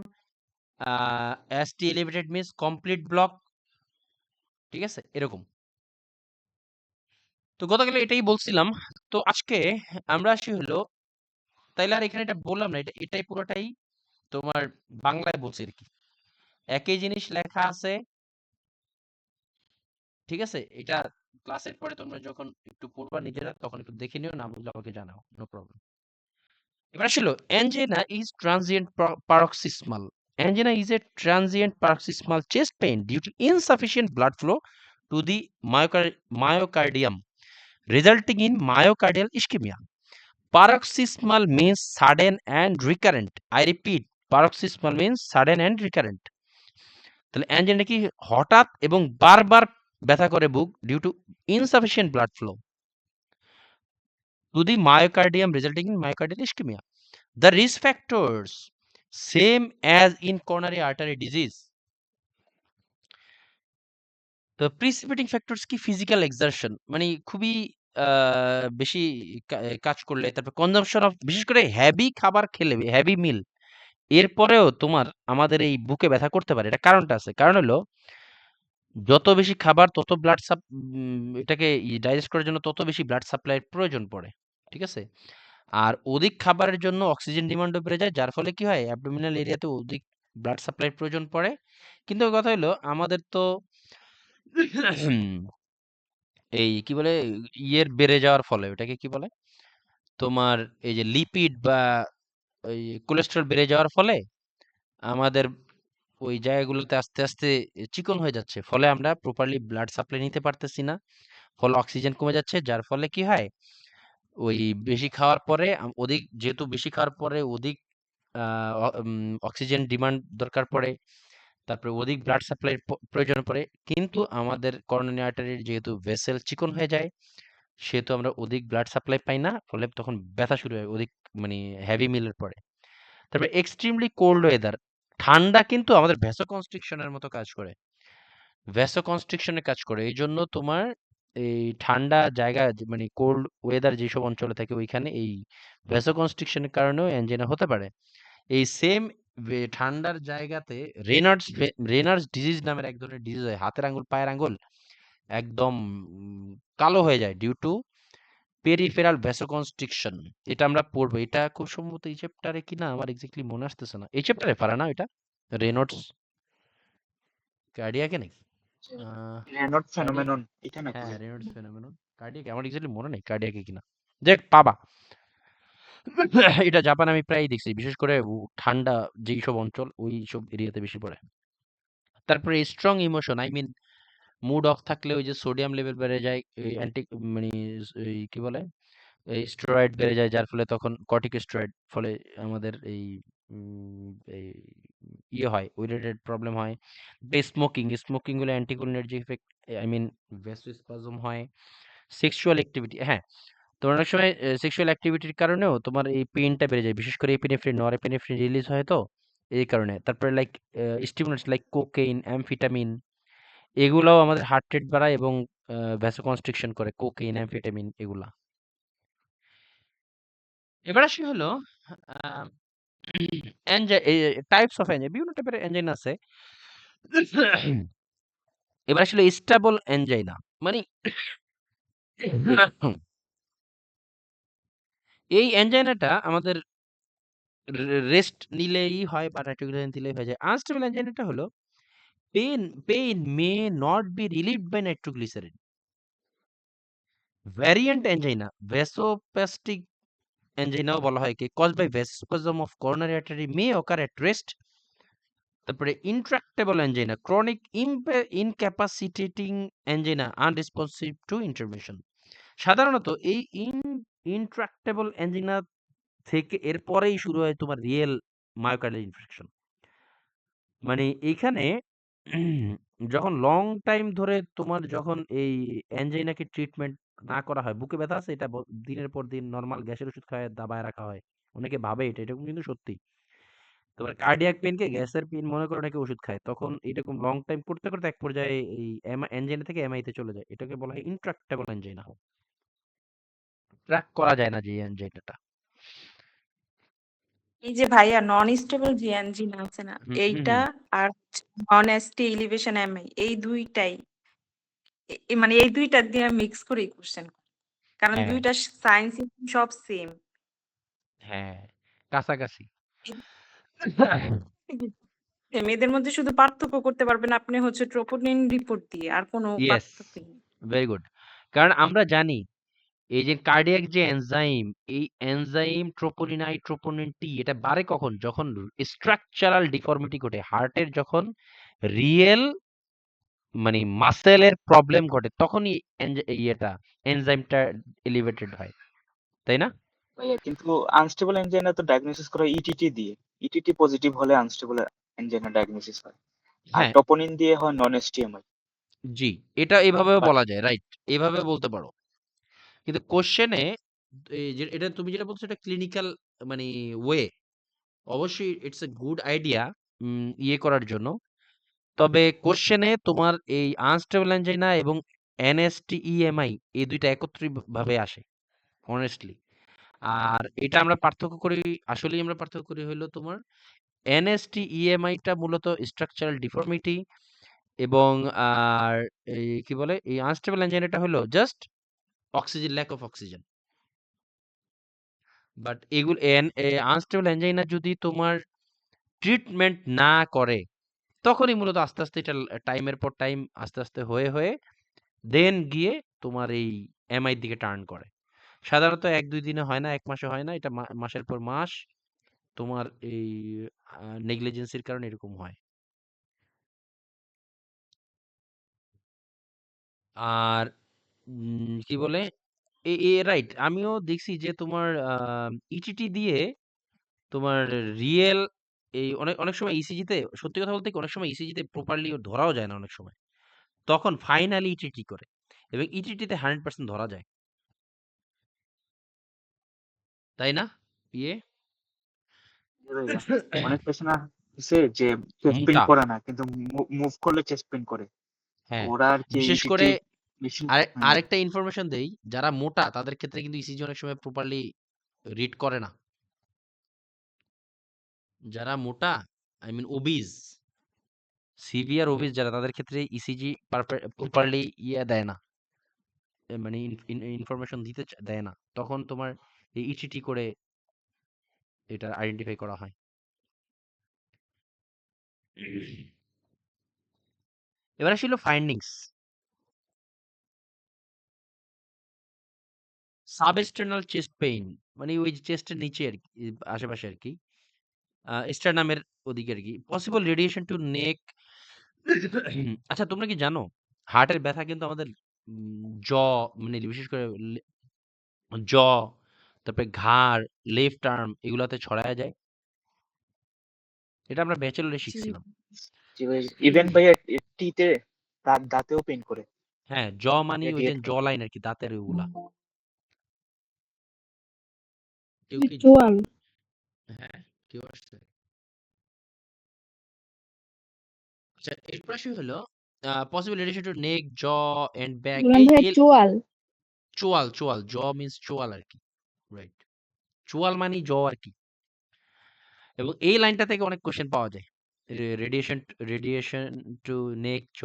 ST elevated means complete block. ঠিক আছে, এরকম। তো গতকালে এটাই বলছিলাম। তো আজকে আমরা আসি হলো, তাইলে আর এখানে এটা বললাম না, এটাই পুরোটাই তোমার বাংলায় বলছি আর কি। একই জিনিস লেখা আছে। ঠিক আছে, এটা ক্লাসের পরে তোমরা যখন একটু পড়বা নিজেরা তখন একটু দেখে নিও, না বুঝলে আমাকে জানাও, নো প্রবলেম। এবার আসলে angina is transient paroxysmal. Angina is a transient paroxysmal chest pain due to insufficient blood flow to the myocardium, resulting in myocardial ischemia. Paroxysmal means sudden and recurrent. I repeat, paroxysmal means sudden and recurrent. তাহলে অ্যাঞ্জিনা কি, হঠাৎ এবং বারবার ব্যথা করে বুক, due to insufficient blood flow to the myocardium, resulting in myocardial ischemia. The risk factors same as in coronary artery disease. তো প্রিসিপিটিং ফ্যাক্টরস কি, ফিজিক্যাল এক্সারশন, মানে খুবই বেশি কাজ করলে, তারপর কনজাম্পশন অফ, বিশেষ করে হেভি খাবার খেলে, হেভি মিল, এরপরেও তোমার আমাদের এই বুকে ব্যথা করতে পারে। এটা কারণটা আছে, কারণ হলো যত বেশি খাবার তত ব্লাড এটাকে ডাইজেস্ট করার জন্য তত বেশি ব্লাড সাপ্লাইয়ের প্রয়োজন পড়ে। ঠিক আছে, আর অধিক খাবারের জন্য অক্সিজেন ডিমান্ডও বেড়ে যায়, যার ফলে কি হয় অ্যাবডোমিনাল এরিয়াতে অধিক ব্লাড সাপ্লাইয়ের প্রয়োজন পড়ে। কিন্তু কথা হলো আমাদের তো এই কি বলে ইয়ের বেড়ে যাওয়ার ফলে, ওটাকে কি বলে তোমার, এই যে লিপিড বা ওই কোলেস্টেরল বেড়ে যাওয়ার ফলে আমাদের ওই জায়গাগুলোতে আস্তে আস্তে চিকন হয়ে যাচ্ছে, ফলে আমরা প্রপারলি ব্লাড সাপ্লাই নিতে পারতেছি না, ফলে অক্সিজেন কমে যাচ্ছে, যার ফলে কি হয় ওই বেশি খাওয়ার পরে অধিক, যেহেতু বেশি খাওয়ার পরে অধিক অক্সিজেন ডিমান্ড দরকার পড়ে, তারপরে অধিক ব্লাড সাপ্লাই প্রয়োজন পড়ে, কিন্তু আমাদের করোনারি আর্টারির যেহেতু ভেসেল চিকন হয়ে যায়, সেহেতু আমরা অধিক ব্লাড সাপ্লাই পাই না, ফলে তখন ব্যথা শুরু হয় অধিক মানে হেভি মিলের পরে। তারপরে এক্সট্রিমলি কোল্ড ওয়েদার, ঠান্ডা কিন্তু আমাদের ভ্যাসো কনস্ট্রিকশনের মতো কাজ করে, ভ্যাসো কনস্ট্রিকশনের কাজ করে। এই জন্য তোমার এই ঠান্ডা জায়গা মানে কোল্ড ওয়েদার যেসব অঞ্চলে থাকে ওইখানে এই ভ্যাসো কনস্ট্রিকশনের কারণেও অ্যাঞ্জিনা হতে পারে। এই সেম ঠান্ডার জায়গাতে রেনার্স ডিজিজ নামের এক ধরনের ডিজিজ হয়, হাতের আঙ্গুল পায়ের আঙ্গুল একদম কালো হয়ে যায় ডিউ টু পেরিফেরাল ভ্যাসোকনস্ট্রিকশন। এটা আমরা পড়বো, এটা খুব সম্ভবত এই চ্যাপ্টারে কিনা আমার এক্স্যাক্টলি মনে আসতেছে না। এই চ্যাপ্টারে পারে না এটা রেনল্ডস কার্ডিয়াকে নাকি রেনল্ড কার্ডিয়াক, ফেনোমেনন এটা নাকি হ্যাঁ ভাই? Reynolds phenomenon. কার্ডিয়াকে আমার এক্স্যাক্টলি মনে নেই কার্ডিয়াকে কিনা, দেখ পাবা। এটা জাপান আমি প্রায় দেখছি, বিশেষ করে ঠান্ডা যেই সব অঞ্চল ওই সব এরিয়াতে বেশি পড়ে। তারপরে strong emotion, I mean mood off থাকলে ওই যে সোডিয়াম লেভেল বেড়ে যায়, এই অ্যান্টি মানে এই কি বলে এই স্টেরয়েড বেড়ে যায়, যার ফলে তখন কর্টিকোস্টেরয়েড ফলে আমাদের এই ইয়ে হয়, ওই রিলেটেড প্রবলেম হয়। স্মোকিং, স্মোকিং গুলো অ্যান্টিকোলিনার্জিক ইফেক্ট, আই মিন ভ্যাসোস্পাজম হয়। সেক্সুয়াল অ্যাক্টিভিটি, হ্যাঁ তোমার অনেক সময় সেক্সুয়াল অ্যাক্টিভিটির কারণেও তোমার এই পেইনটা বেড়ে যায়, বিশেষ করে এপিনেফ্রিন নরএপিনেফ্রিন রিলিজ হয় তো এই কারণে। তারপরে লাইক স্টিমুলেন্টস লাইক কোকেইন, অ্যামফিটামিন, এগুলাও আমাদের হার্ট রেট বাড়ায় এবং ভ্যাসোকনস্ট্রিকশন করে, কোকেইন, অ্যামফেটামিন এগুলা। এবার আসি হলো টাইপস অফ এনজাইনা, বিভিন্ন টাইপের এনজাইনা আছে। এবার আসলে স্টেবল এনজাইনা মানে এই এনজাইনাটা আমাদের রেস্ট নিলেই হয় বা নাইট্রোগ্লিসারিন দিলেই হয়ে যায়। আনস্টেবল এনজাইনাটা হলো pain may not be relieved by nitroglycerin. Variant এনজাইনা, ভ্যাসোস্পাস্টিক এনজাইনাও বলা হয়, কি cause by vasospasm of coronary artery may occur at rest. তারপরে intractable angina, chronic incapacitating angina unresponsive to intervention. সাধারণত এই ইনট্রাক্টেবল অ্যাঞ্জাইনা থেকে এরপরেই শুরু হয় তোমার রিয়েল মায়োকার্ডিয়াল ইনফেকশন। মানে এইখানে যখন লং টাইম ধরে তোমার যখন এই অ্যাঞ্জাইনাকে ট্রিটমেন্ট না করা হয়, বুকে ব্যথা আছে এটা দিনের পর দিন নর্মাল গ্যাসের ওষুধ খায় দাবায় রাখা হয়, অনেকে ভাবে এটা এরকম কিন্তু সত্যি। তোমার কার্ডিয়াক পেইনকে গ্যাসের পেইন মনে করে নাকি ওষুধ খায়, তখন এরকম লং টাইম করতে করতে এক পর্যায়ে এই অ্যাঞ্জাইনা থেকে এমআই তে চলে যায়, এটাকে বলা হয় ইনট্রাক্টেবল অ্যাঞ্জাইনা। ট্র্যাক করা যায় না যে অ্যাঞ্জাইনাটা। এই যে ভাইয়া নন স্টেবল যে অ্যাঞ্জিনা আছে না, হুম হুম এইটা হুম। আর নন এসটি এলিভেশন এমআই, এই দুইটাই মানে এই দুইটা দিয়ে মিক্স করেই কোশ্চেন, কারণ হ্যাঁ দুইটা সায়েন্স সব সেম। হ্যাঁ কাছাকাছি। এদের মধ্যে শুধু পার্থক্য করতে পারবেন আপনি হচ্ছে ট্রোপোনিন রিপোর্ট দিয়ে, আর কোনো ইয়েস, পার্থক্য নেই। Very good. কারণ আমরা জানি এই যে কার্ডিয়াক যে এনজাইম, এই এনজাইম ট্রোপোনিন আই ট্রোপোনিন টি এটা বাড়ে কখন, যখন স্ট্রাকচারাল ডিফর্মিটি ঘটে, হার্টের যখন রিয়েল মানে মাসেলের প্রবলেম ঘটে, তখনই ইয়েটা এনজাইমটা এলিভেটেড হয়, তাই না? ভাইয়া কিন্তু আনস্টেবল এনজাইনা তো ডায়াগনোসিস করা ইটিটি দিয়ে, ইটিটি পজিটিভ হলে আনস্টেবল এনজাইনা ডায়াগনোসিস হয়, আর হ্যাঁ টপোনিন দিয়ে হয় নন এসটিএমআই। জি, এটা এভাবেও বাট বলা যায়, রাইট, এভাবে বলতে পারো। কিন্তু কোশ্চেনে এটা তুমি যেটা বলছো এটা ক্লিনিক্যাল মানে ওয়ে, অবশ্যই ইটস এ গুড আইডিয়া ইয়ে করার জন্য। তবে কোশ্চেনে তোমার এই আনস্টেবল অ্যাঞ্জাইনা এবং এনএসটিইএমআই এই দুইটা একত্রিত ভাবে আসে অনেস্টলি। আর এটা আমরা পার্থক্য করি, আসলেই আমরা পার্থক্য করি হলো তোমার এনএসটিইএমআইটা মূলত স্ট্রাকচারাল ডিফর্মিটি, এবং আর এই কি বলে এই আনস্টেবল অ্যাঞ্জাইনাটা হলো just oxygen, lack of oxygen. But এগুলো আনস্টেবল অ্যাঞ্জাইনা যদি তোমার ট্রিটমেন্ট না করে, তখনই মূলত আস্তে আস্তে এটা টাইমের পর টাইম আস্তে আস্তে হয়ে হয়ে দেন গিয়ে তোমার এই এমআই দিকে টার্ন করে। সাধারণত ১-২ দিনে হয় না, ১ মাসে হয় না, এটা মাসের পর মাস তোমার এই নেগলিজেন্সির কারণে এরকম হয়। আর কি বলে রাইট, আমিও দেখছি যে তোমার ইটিটি দিয়ে তোমার রিয়েল এই অনেক সময় ইসিজিতে সত্যি কথা বলতে কি অনেক সময় ইসিজিতে প্রপারলি ধরাও যায় না অনেক সময়। তখন ফাইনালি ইটিটি করে এবং ইটিটিতে 100% ধরা যায়। তাই না? ইয়ে জি ভাইয়া, অনেক পেশেন্ট আছে যে চেস্ট পেইন মোটা। করে না, কিন্তু মুভ করলে চেস্ট পেইন করে। হ্যাঁ। ওরা আর কি বিশেষ করে ইটিটি মেশিন। আরেকটা ইনফরমেশন দেই, যারা মোটা তাদের ক্ষেত্রে কিন্তু ইসিজি অনেক সময় প্রপারলি রিড করে না। যারা মোটা আই মিন ওবিজ, সিভিয়ার ওবিজ যারা তাদের ক্ষেত্রে ইসিজি প্রপারলি দেয় না। মানে ইনফরমেশন দিতে দেয় না। তখন তোমার এই ইটিটি করে এটা আইডেন্টিফাই করা হয়। এবার আসলে ফাইন্ডিংস। সাবএক্সটার্নাল চেস্ট পেইন মানে ওই চেস্টের নিচে আর কি, আশেপাশে আর কি, স্টারনামের ওদিকে আর কি। পসিবল রেডিয়েশন টু নেক। আচ্ছা, তোমরা কি জানো হার্টের ব্যথা কিন্তু আমাদের জ মানে বিশেষ করে জ, তারপরে ঘাড়, লেফট আর্ম এগুলাতে ছড়ায় যায়। এটা আমরা ব্যাচেলরে জি শিখছিলাম। জি ভাই, ইভেন ভাইয়া টিতে দাঁতেও পেইন করে, হ্যাঁ, জ মানে ওই যে রেডিয়েট জ করে। লাইন আর কি, দাঁতের ওগুলা। কেউ কি চোয়াল। হ্যাঁ, কেউ আসছে? আচ্ছা, এরপর আসি হলো পসিবল রিলেশন টু নেক, জ এন্ড ব্যাক। বললাম এই ভাইয়া চোয়াল। চোয়াল জ মিন্স চোয়াল আর কি, রাইট। চোয়াল মানে জ আর কি। এবং এই লাইনটা থেকে অনেক কোশ্চেন পাওয়া যায়। রেডিয়েশন টু নেক, জ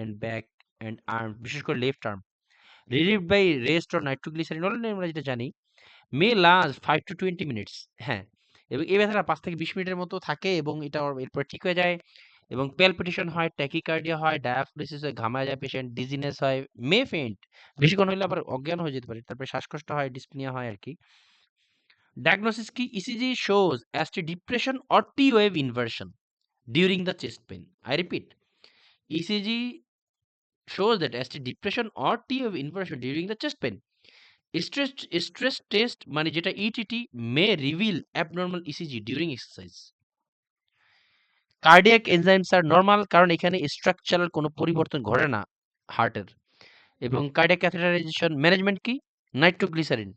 এন্ড ব্যাক এন্ড আর্ম, বিশেষ করে left arm, relieved by rest or nitroglycerin already আমরা যেটা জানি, মে লাস্ট 5 to 20 মিনিটস। হ্যাঁ, এবং এই ব্যথাটা 5 থেকে 20 মিনিটের মতো থাকে এবং এটা এরপর ঠিক হয়ে যায় এবং প্যালপিটেশন হয়, ট্যাকিকার্ডিয়া হয়, ডায়াফ্লেসিস হয়, ঘামায় যায় পেশেন্ট, ডিজিনেস হয়, মে ফেইন্ট, বেশিক্ষণ হলে আবার অজ্ঞান হয়ে যেতে পারে, তারপরে শ্বাসকষ্ট হয়, ডিসপনিয়া হয় আর কি। ডায়াগনোসিস কি? ECG shows ST depression or T wave inversion during the chest pain. I repeat, ECG shows that ST depression or T wave inversion during the chest pain. Stress test মানে যেটা ETT may reveal abnormal ECG during exercise. Cardiac enzymes are normal, কারণ এখানে স্ট্রাকচারাল কোনো পরিবর্তন ঘটে না হার্টের। এবং কার্ডিয়াক ক্যাথেটারাইজেশন ম্যানেজমেন্ট কি? নাইট্রোগ্লিসারিন।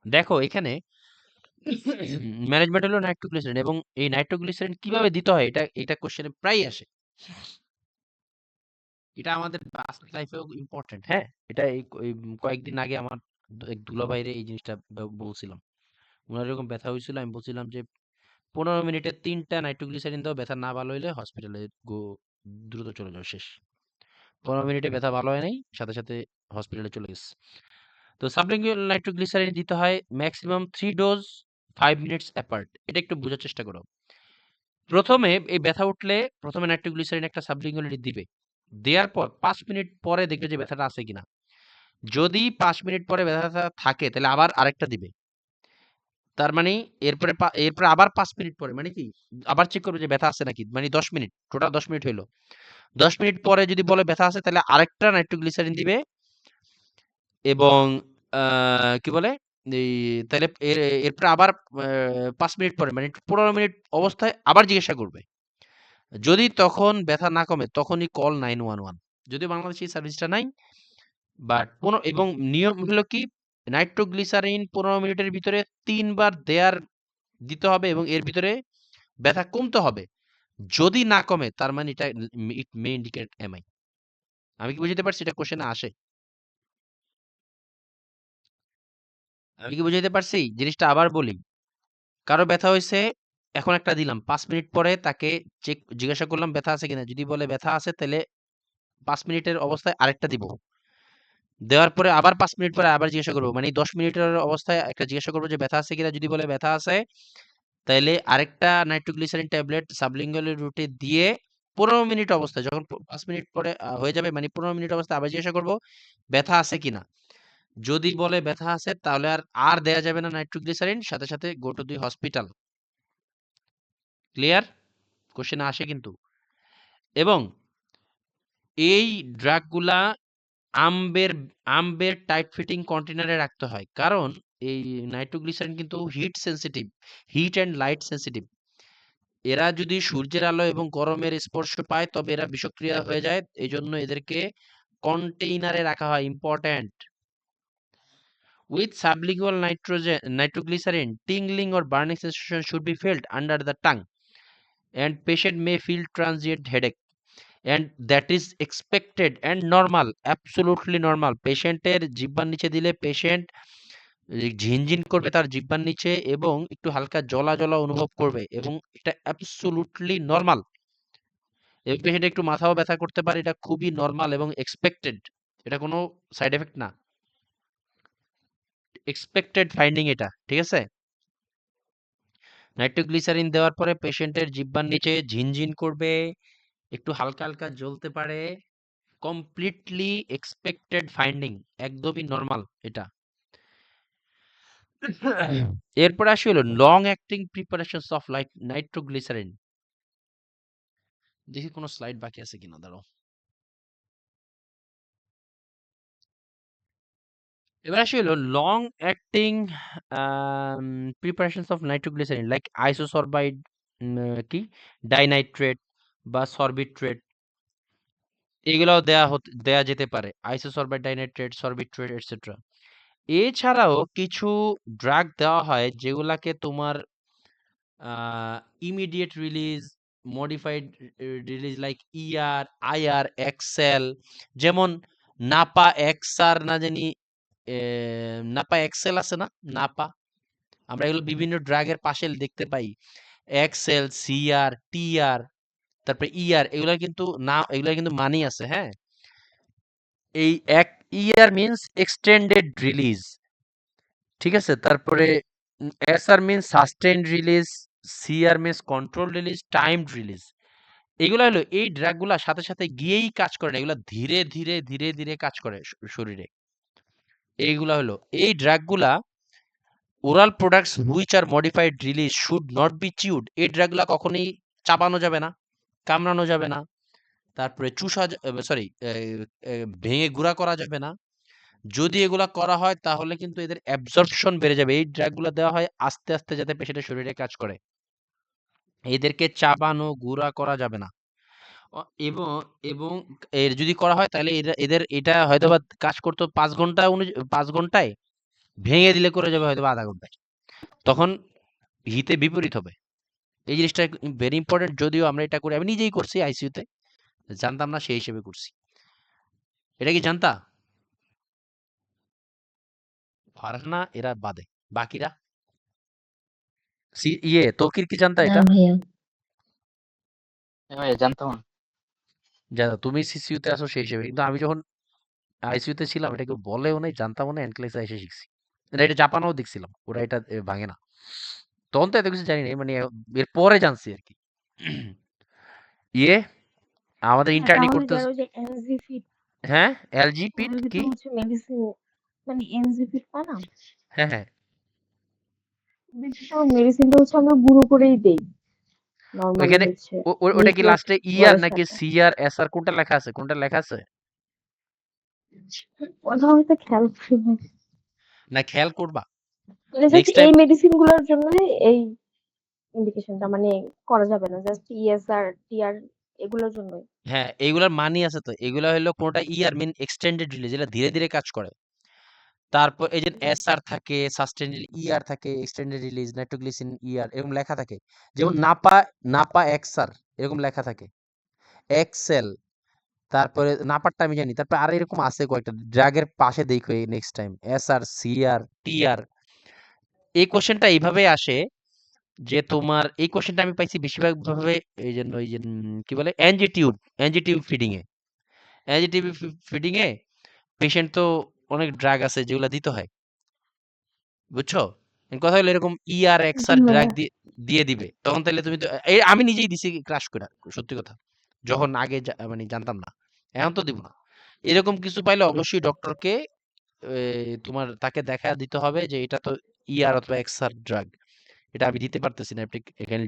দেখো এখানে ম্যানেজমেন্ট হলো নাইট্রোগ্লিসারিন এবং এই নাইট্রোগ্লিসারিন কিভাবে দিতে হয় এটা কোশ্চেনে প্রায় আসে। এটা আমাদের বাস্তব লাইফেও ইম্পর্টেন্ট। হ্যাঁ, এটা এই কয়েকদিন আগে আমার এক দুলাভাইরে এই জিনিসটা বলছিলাম। ওনার এরকম ব্যথা হয়েছিল, আমি বলছিলাম যে 15 মিনিটে 3টা নাইট্রোগ্লিসারিন দাও, ব্যথা না ভালো হইলে হসপিটালে দ্রুত চলে যাও, শেষ। 15 মিনিটে ব্যথা ভালো হয় নাই, সাথে সাথে হসপিটালে চলে গেছে। তো সাবলিঙ্গুয়াল নাইট্রোগ্লিসারিন দিতে হয় ম্যাক্সিমাম 3 ডোজ 5 মিনিটস অ্যাপার্ট। এটা একটু বোঝার চেষ্টা করো। প্রথমে এই ব্যথা উঠলে প্রথমে নাইট্রোগ্লিসারিন একটা সাবলিঙ্গুয়ালি দিবে। দেওয়ার পর 5 মিনিট পরে দেখবে যে ব্যথাটা আছে কিনা। যদি 5 মিনিট পরে ব্যথাটা থাকে তাহলে আবার আরেকটা দিবে। তার মানে এরপরে এরপরে আবার 5 মিনিট পরে মানে কি আবার চেক করবে যে ব্যথা আছে নাকি। মানে 10 মিনিট, টোটাল 10 মিনিট হইলো। 10 মিনিট পরে যদি বলে ব্যথা আছে তাহলে আরেকটা নাইট্রোগ্লিসারিন দিবে এবং কি বলে এই তাহলে এরপরে আবার 5 মিনিট পরে মানে 15 মিনিট অবস্থায় আবার জিজ্ঞাসা করবে। যদি তখন ব্যথা না কমে তখনই কল 911। যদিও বাংলাদেশে এই সার্ভিসটা নাই, বাট এবং নিয়ম হলো কি নাইট্রোগ্লিসারিন 15 মিনিটের ভিতরে 3 বার দিতে হবে এবং এর ভিতরে ব্যথা কমতে হবে। যদি না কমে তার মানে এটা ইট মে ইন্ডিকেট এমআই। আমি কি বুঝাতে পারছি? এটা কোশ্চেনে আসে। আমি কি বুঝাইতে পারছি? জিনিসটা আবার বলি। কারো ব্যথা হইছে, এখন একটা দিলাম। 5 মিনিট পরে তাকে জিজ্ঞাসা করলাম ব্যথা আছে কিনা। যদি বলে ব্যথা আছে তাহলে 5 মিনিটের অবস্থায় আরেকটা দিব। দেওয়ার পরে আবার 5 মিনিট পরে আবার জিজ্ঞাসা করব। মানে 10 মিনিটের অবস্থায় একটা জিজ্ঞাসা করব যে ব্যথা আছে কিনা। যদি বলে ব্যথা আছে তাইলে আরেকটা নাইট্রোগ্লিসারিন ট্যাবলেট সাবলিঙ্গুয়াল রুটে দিয়ে 15 মিনিট অবস্থায়, যখন 5 মিনিট পরে হয়ে যাবে মানে 15 মিনিট অবস্থায় আবার জিজ্ঞাসা করব ব্যথা আছে কিনা। যদি বলে ব্যথা আছে তাহলে আর দেয়া যাবে না নাইট্রোগ্লিসারিন, সাথে সাথে go to the hospital. Clear? Question আসে কিন্তু। এবং এই ড্রাগগুলা আম্বের টাইট ফিটিং কন্টেনারে রাখতে হয়, কারণ এই নাইট্রোগ্লিসারিন কিন্তু heat sensitive, heat and light sensitive. এরা যদি সূর্যের আলো এবং গরমের স্পর্শ পায় তবে এরা বিষক্রিয়া হয়ে যায়, এই জন্য এদেরকে কন্টেইনারে রাখা হয়। Important. With sublingual nitroglycerin, tingling or burning sensation should be felt under the tongue, and patient may feel transient headache, and that is expected and normal, absolutely normal. পেশেন্টের জিহ্বার নিচে দিলে পেশেন্ট ঝিনঝিন করবে তার জিহ্বার নিচে এবং একটু হালকা জ্বলা জ্বলা অনুভব করবে, এবং এটা অ্যাবসোলুটলি নর্মাল। এবং পেশেন্ট একটু মাথাও ব্যথা করতে পারে, এটা খুবই নর্মাল এবং এক্সপেক্টেড, এটা কোনো সাইড এফেক্ট না, এক্সপেক্টেড ফাইন্ডিং এটা, ঠিক আছে। নাইট্রোগ্লিসারিন দেওয়ার পরে পেশেন্টের জিহ্বার নিচে ঝিনঝিন করবে, একটু হালকা হালকা জ্বলতে পারে, কমপ্লিটলি এক্সপেক্টেড ফাইন্ডিং, একদমই নর্মাল এটা। এরপর আসি হলো long acting preparations of nitroglycerine. দেখি কোনো স্লাইড বাকি আছে কিনা, দাঁড়াও। এবার আসি হলো long acting preparations of nitroglycerine like isosorbide, কি ডাইনাইট্রেট বা সরবিট্রেট, এগুলাও দেয়া যেতে পারে, আইসোসরবাইড, ডাইনাইট্রেট, সরবিট্রেট এটসেট্রা। এছাড়াও কিছু ড্রাগ দেওয়া হয় যেগুলাকে তোমার immediate release, modified release like ER, IR, XL, যেমন নাপা এক্সআর, না জানি নাপা এক্সেল আছে না, নাপা, আমরা এগুলো বিভিন্ন ড্রাগের পাশে দেখতে পাই, এক্সেল, সিআর, টিআর, তারপরে ইআর, এগুলা কিন্তু মানি আছে, হ্যাঁ। এই এক ইআর মিনস এক্সটেন্ডেড রিলিজ, ঠিক আছে। তারপরে SR means sustained release, CR means control release, timed release. এগুলো হলো এই ড্রাগগুলা সাথে সাথে গিয়েই কাজ করে না, এগুলা ধীরে ধীরে ধীরে ধীরে কাজ করে শরীরে। এইগুলা হলো এই ড্রাগগুলা oral products which are modified release should not be chewed. এই ড্রাগগুলা কখনোই চাবানো যাবে না, কামড়ানো যাবে না, তারপরে চুষা, সরি, ভেঙে গুঁড়া করা যাবে না। যদি এগুলা করা হয় তাহলে কিন্তু এদের অ্যাবজর্পশন বেড়ে যাবে। এই ড্রাগগুলা দেওয়া হয় আস্তে আস্তে যাতে পেশেন্টের শরীরে কাজ করে, এদেরকে চাবানো গুঁড়া করা যাবে না। এবং এবং এর যদি করা হয় তাহলে এদের এটা হয়তো বা কাজ করতো 5 ঘন্টায়, ভেঙে দিলে করে যাবে হয়তো আধা ঘন্টায়, তখন হিতে বিপরীত হবে। এই জিনিসটা ভেরি ইম্পর্টেন্ট। যদিও আমরা এটা করি, আমি নিজেই করছি আইসিইউতে, জানতাম না, সেই হিসেবে করছি। এটা কি জানতা? ফারহানা এরা বাদে বাকিরা, তৌকির কি জানতা না এটা? ভাইয়া। হ্যাঁ ভাইয়া, জানতাম না। জানো তুমি সিসিইউতে আসো সেই হিসেবে, কিন্তু আমি যখন আইসিইউতে ছিলাম এটা কেউ বলেও নাই, জানতামও না, এনক্লেসে এসে শিখছি। এটা জাপানেও দেখছিলাম, ওরা এটা ভাঙে না, তখন তো এত কিছু জানি না, মানে এর পরে জানছি আর কি। ইয়ে আমাদের ইন্টার্নি তাহলে করতে, যারা ওই যে এনজিফিট, হ্যাঁ এলজি পিট ওগুলোর কি, ভিতরে হচ্ছে মেডিসিন, মানে এনজিফিট পায় না, হ্যাঁ হ্যাঁ, বেশি সময় মেডিসিনটা হচ্ছে আমরা গুঁড়ো করেই দেই নর্মালি ওইখানে হচ্ছে ওটা কি লিকুইড লাস্টে ইআর ওয়ারের নাকি সাথে। সিআর এসআর কোনটা লেখা আছে, কোনটা লেখা আছে? ওটা হয়তো খেয়াল করিনি। না খেয়াল করবা মানে জাস্ট নেক্সট টাইম। এই মেডিসিন গুলোর জন্য এই ইন্ডিকেশনটা মানে করা যাবে না, জাস্ট ইএসআর টিআর এগুলোর জন্যই। হ্যাঁ এইগুলার মানি আছে তো, এগুলা হলো কোনটা ইআর মিন এক্সটেন্ডেড রিলিজ, এটা ধীরে ধীরে কাজ করে। তারপর এই যে এসআর থাকে, সাস্টেইনড ইআর থাকে, এক্সটেন্ডেড রিলিজ, নাইট্রোগ্লিসিন ইআর এরকম লেখা থাকে। যেমন নাপা, নাপা এক্সআর এরকম লেখা থাকে, এক্সেল, তারপরে নাপারটা আমি জানি, তারপর আর এরকম আছে কয়েকটা ড্রাগের পাশে দেখো next time, SR, CR, TR. এই কোশ্চেনটা এইভাবে আসে যে তোমার এই কোশ্চেনটা আমি পাইছি বেশিরভাগ ভাবে এই জন্য, ওই যে কি বলে এনজিটিউব ফিডিং এ, এনজিটিউব ফিডিং এ পেশেন্ট তো অনেক ড্রাগ আছে যেগুলো দিতে হয়, বুঝছো। কথা হলো এরকম ইআর জি এক্সআর ড্রাগ ভাইয়া। দিয়ে দিবে, তখন তাহলে তুমি তো আমি নিজেই দিছি ক্রাশ করে, সত্যি কথা, যখন আগে মানে জানতাম না, এখন তো দিব না। এরকম কিছু পাইলে অবশ্যই ডক্টরকে তোমার তাকে দেখা দিতে হবে যে এটা তো ইআর অথবা এক্সআর ড্রাগ, এটা আমি দিতে পারতেছি না, আপনি এখানে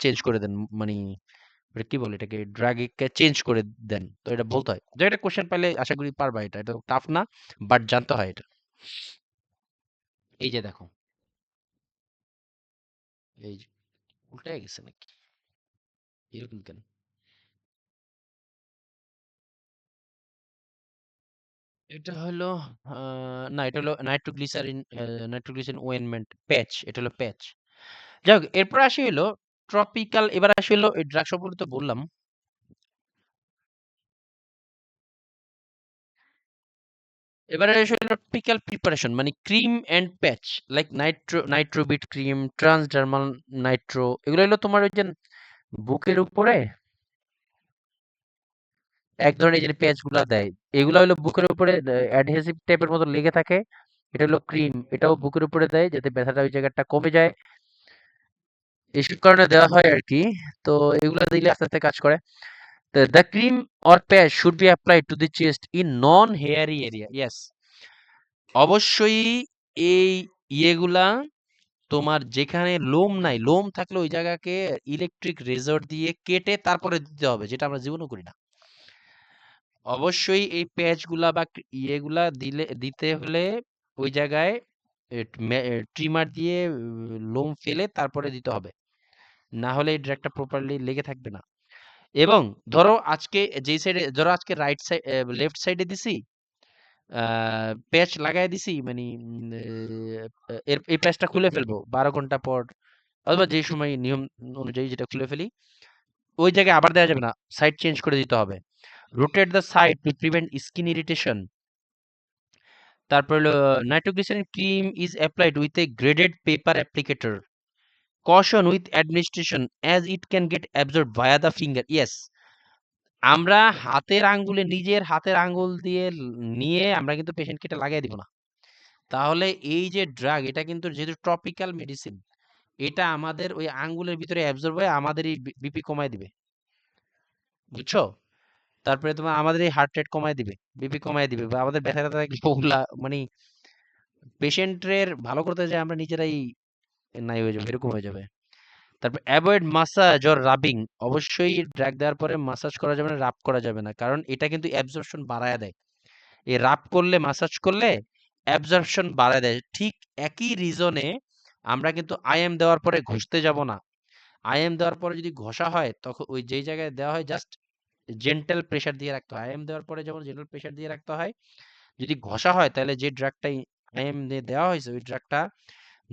চেঞ্জ করে দেন, মানে ওটা কি বলে এটাকে, ড্রাগ চেঞ্জ করে দেন, তো এটা বলতে হয়। তো এটা কোশ্চেন পাইলে আশা করি পারবা, এটা টাফ না, বাট জানতে হয় এটা। এই যে দেখো, এই যে উল্টায় গেছে নাকি, এরকম কেন? এটা হলো না, এটা হলো নাইট্রোগ্লিসারিন ওয়েনমেন্ট প্যাচ, এটা হলো প্যাচ। যাই হোক, এরপর আসি হলো ট্রপিক্যাল, এবার আসি হলো এই ড্রাগ সম্পর্কে তো বললাম। এবারে আসি হলো টপিক্যাল প্রিপারেশন, মানে cream and patch, like Nitrobid cream, transdermal nitro, এগুলো হলো তোমার ওই যে বুকের উপরে এক ধরনের যে প্যাচ গুলা দেয়, এগুলো হলো বুকের উপরে অ্যাডহেসিভ টাইপের মতো লেগে থাকে। এটা হলো ক্রিম, এটাও বুকের উপরে দেয় যাতে ব্যথাটা ওই জায়গাটা কমে যায়, এসব কারণে দেওয়া হয় আর কি। তো এগুলো দিলে আস্তে আস্তে কাজ করে। The cream or patch should be applied to the chest in non-hairy area. Yes. অবশ্যই এই ইয়েগুলা তোমার যেখানে লোম নাই, লোম থাকলে ওই জায়গাকে ইলেকট্রিক রেজর দিয়ে কেটে তারপরে দিতে হবে, যেটা আমরা জীবনও করি না। অবশ্যই এই প্যাচগুলা বা ইয়েগুলা দিতে হলে ওই জায়গায় ট্রিমার দিয়ে লোম ফেলে তারপরে দিতে হবে, না হলে এই ড্রাগটা প্রপারলি লেগে থাকবে না। এবং ধরো আজকে যেই সাইডে, ধরো আজকে রাইট সাইড লেফট সাইডে দিছি, প্যাচ লাগাই দিছি, মানে এই প্যাচটা খুলে ফেলবো 12 ঘন্টা পর, অথবা যে সময় নিয়ম অনুযায়ী যেটা খুলে ফেলি, ওই জায়গায় আবার দেওয়া যাবে না, সাইড চেঞ্জ করে দিতে হবে। Rotate the side to prevent skin irritation. তারপর হলো nitroglycerine cream is applied with a graded paper applicator. Caution with administration as it can get absorb via the finger. Yes, আমরা হাতের আঙ্গুলে, নিজের হাতের আঙ্গুল দিয়ে নিয়ে আমরা কিন্তু পেশেন্টকে এটা লাগাই দিব না। তাহলে এই যে ড্রাগ, এটা কিন্তু যেহেতু ট্রপিক্যাল মেডিসিন, এটা আমাদের ওই আঙ্গুলের ভিতরে অ্যাবজর্ব হয়ে আমাদের এই বিপি কমায় দিবে, বুঝছো? তারপরে তোমার আমাদের এই হার্ট রেট কমায় দিবে, বিপি কমায় দিবে, বা আমাদের ব্যথা ট্যাথা থাকলে ওগুলা মানে পেশেন্টের ভালো করতে যায় আমরা নিজেরাই নাই হয়ে যাবে, এরকম হয়ে যাবে। তারপর অ্যাভয়েড মাসাজ অর রাবিং। অবশ্যই ড্রাগ দেওয়ার পরে মাসাজ করা যাবে না, রাব করা যাবে না, কারণ এটা কিন্তু অ্যাবজর্পশন বাড়ায় দেয়। এই রাব করলে, মাসাজ করলে অ্যাবজর্পশন বাড়ায় দেয়। ঠিক একই রিজনে আমরা কিন্তু আইএম দেওয়ার পরে ঘষতে যাব না। আইএম দেওয়ার পরে যদি ঘষা হয়, তখন ওই যেই জায়গায় দেওয়া হয় জাস্ট জেন্টাল প্রেসার দিয়ে রাখতে হয়। আইএম দেওয়ার পরে যেমন জেন্টাল প্রেসার দিয়ে রাখতে হয়, যদি ঘষা হয় তাহলে যে ড্রাগটাই আইএম দিয়ে দেওয়া হয়েছে ওই ড্রাগটা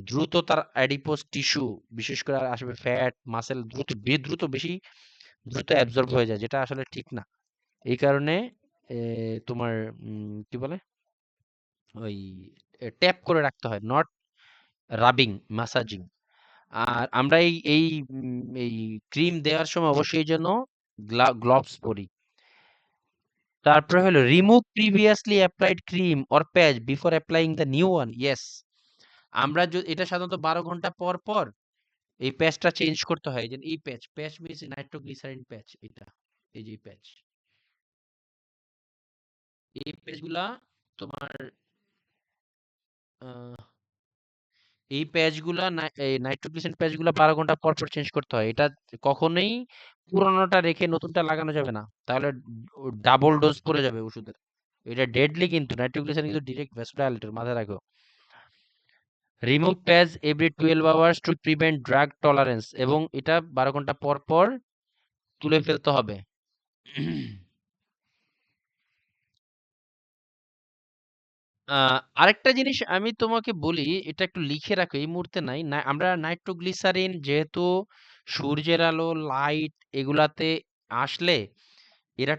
দ্রুত তার অ্যাডিপোজ টিস্যু, বিশেষ করে আসবে ফ্যাট মাসেল, দ্রুত অ্যাবজর্ব হয়ে যায়, যেটা আসলে ঠিক না। এই কারণে তোমার কি বলে, ওই ট্যাপ করে রাখতে হয়, নট রাবিং, ম্যাসাজিং। আর আমরা এই ক্রিম দেওয়ার সময় অবশ্যই যেন গ্লাভস পরি। তারপরে হলো remove previously applied cream or patch before applying the new one. Yes, আমরা এটা সাধারণত 12 ঘন্টা পর পর এই প্যাচটা চেঞ্জ করতে হয়। যে এই প্যাচ মিনস নাইট্রোগ্লিসারিন প্যাচ, এটা এই যে প্যাচ, এই প্যাচগুলা তোমার আহ, এই প্যাচগুলা এই নাইট্রোগ্লিসারিন প্যাচগুলা 12 ঘন্টা পর পর চেঞ্জ করতে হয়। এটা কখনোই পুরোনোটা রেখে নতুনটা লাগানো যাবে না, তাহলে ডাবল ডোজ পড়ে যাবে ওষুধের। এটা ডেডলি, কিন্তু নাইট্রোগ্লিসারিন কিন্তু ডিরেক্ট ভ্যাসোডাইলেটর, মাথায় রাখো। Remove patch every 12 hours to prevent drug tolerance, এবং এটা 12 ঘন্টা পর পর তুলে ফেলতে হবে। আরেকটা জিনিস আমি তোমাকে বলি, এটা একটু লিখে রাখো, এই মুহূর্তে নাই না। আমরা নাইট্রোগ্লিসারিন যেহেতু সূর্যের আলো, লাইট এগুলাতে আসলে এরা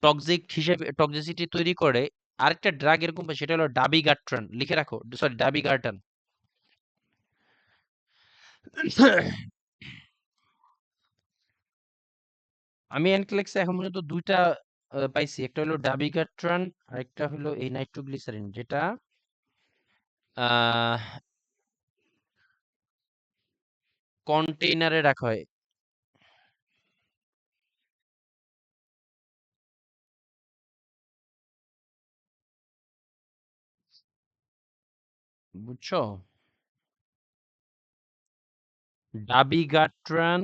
টক্সিক হিসেবে টক্সিসিটি তৈরি করে। আরেকটা ড্রাগ এরকম পাই, সেটা হলো ডাবিগাট্রান, লিখে রাখো, সরি ডাবিগার্টান। আমি এনক্লেক্সে এখন পর্যন্ত দুইটা পাইছি, একটা হলো ডাবিগাট্রান, আরেকটা হলো এই নাইট্রোগ্লিসারিন, যেটা কন্টেইনারে রাখা হয়। বুঝছো? ডাবিগাট্রান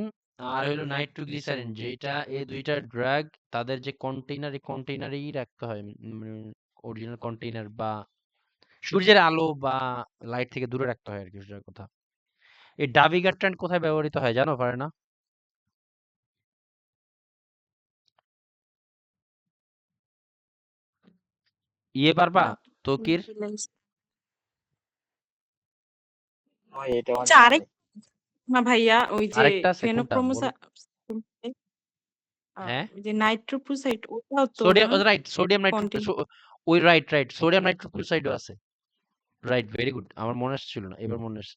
আর হলো নাইট্রোগ্লিসারিন, যেটা এই দুইটা ড্রাগ, তাদের যে কন্টেইনার, এই কন্টেইনারেই রাখতে হয়, অরিজিনাল কন্টেইনার বা সূর্যের আলো বা লাইট থেকে দূরে রাখতে হয় আর কি সোজা কথা। এই ডাবিগাট্রান কোথায় ব্যবহৃত হয় জানো পারে না? ইয়ে পারবা? তকির? ভাই এটা আমার আচ্ছা জানা আরেক নেই। না ভাইয়া ওই যে আরেকটা আছে কোনটা ফেনোক্রোমোসা বলো? হ্যাঁ? ওই যে নাইট্রোফোসাইট ওটাও তো সোডিয়াম না রাইট সোডিয়াম কন্টিনিউ ওই রাইট সোডিয়াম নাইট্রোক্লোরাইডও আছে। Right very good. আমার মনে আসছিল না। এবার মনে আসছে।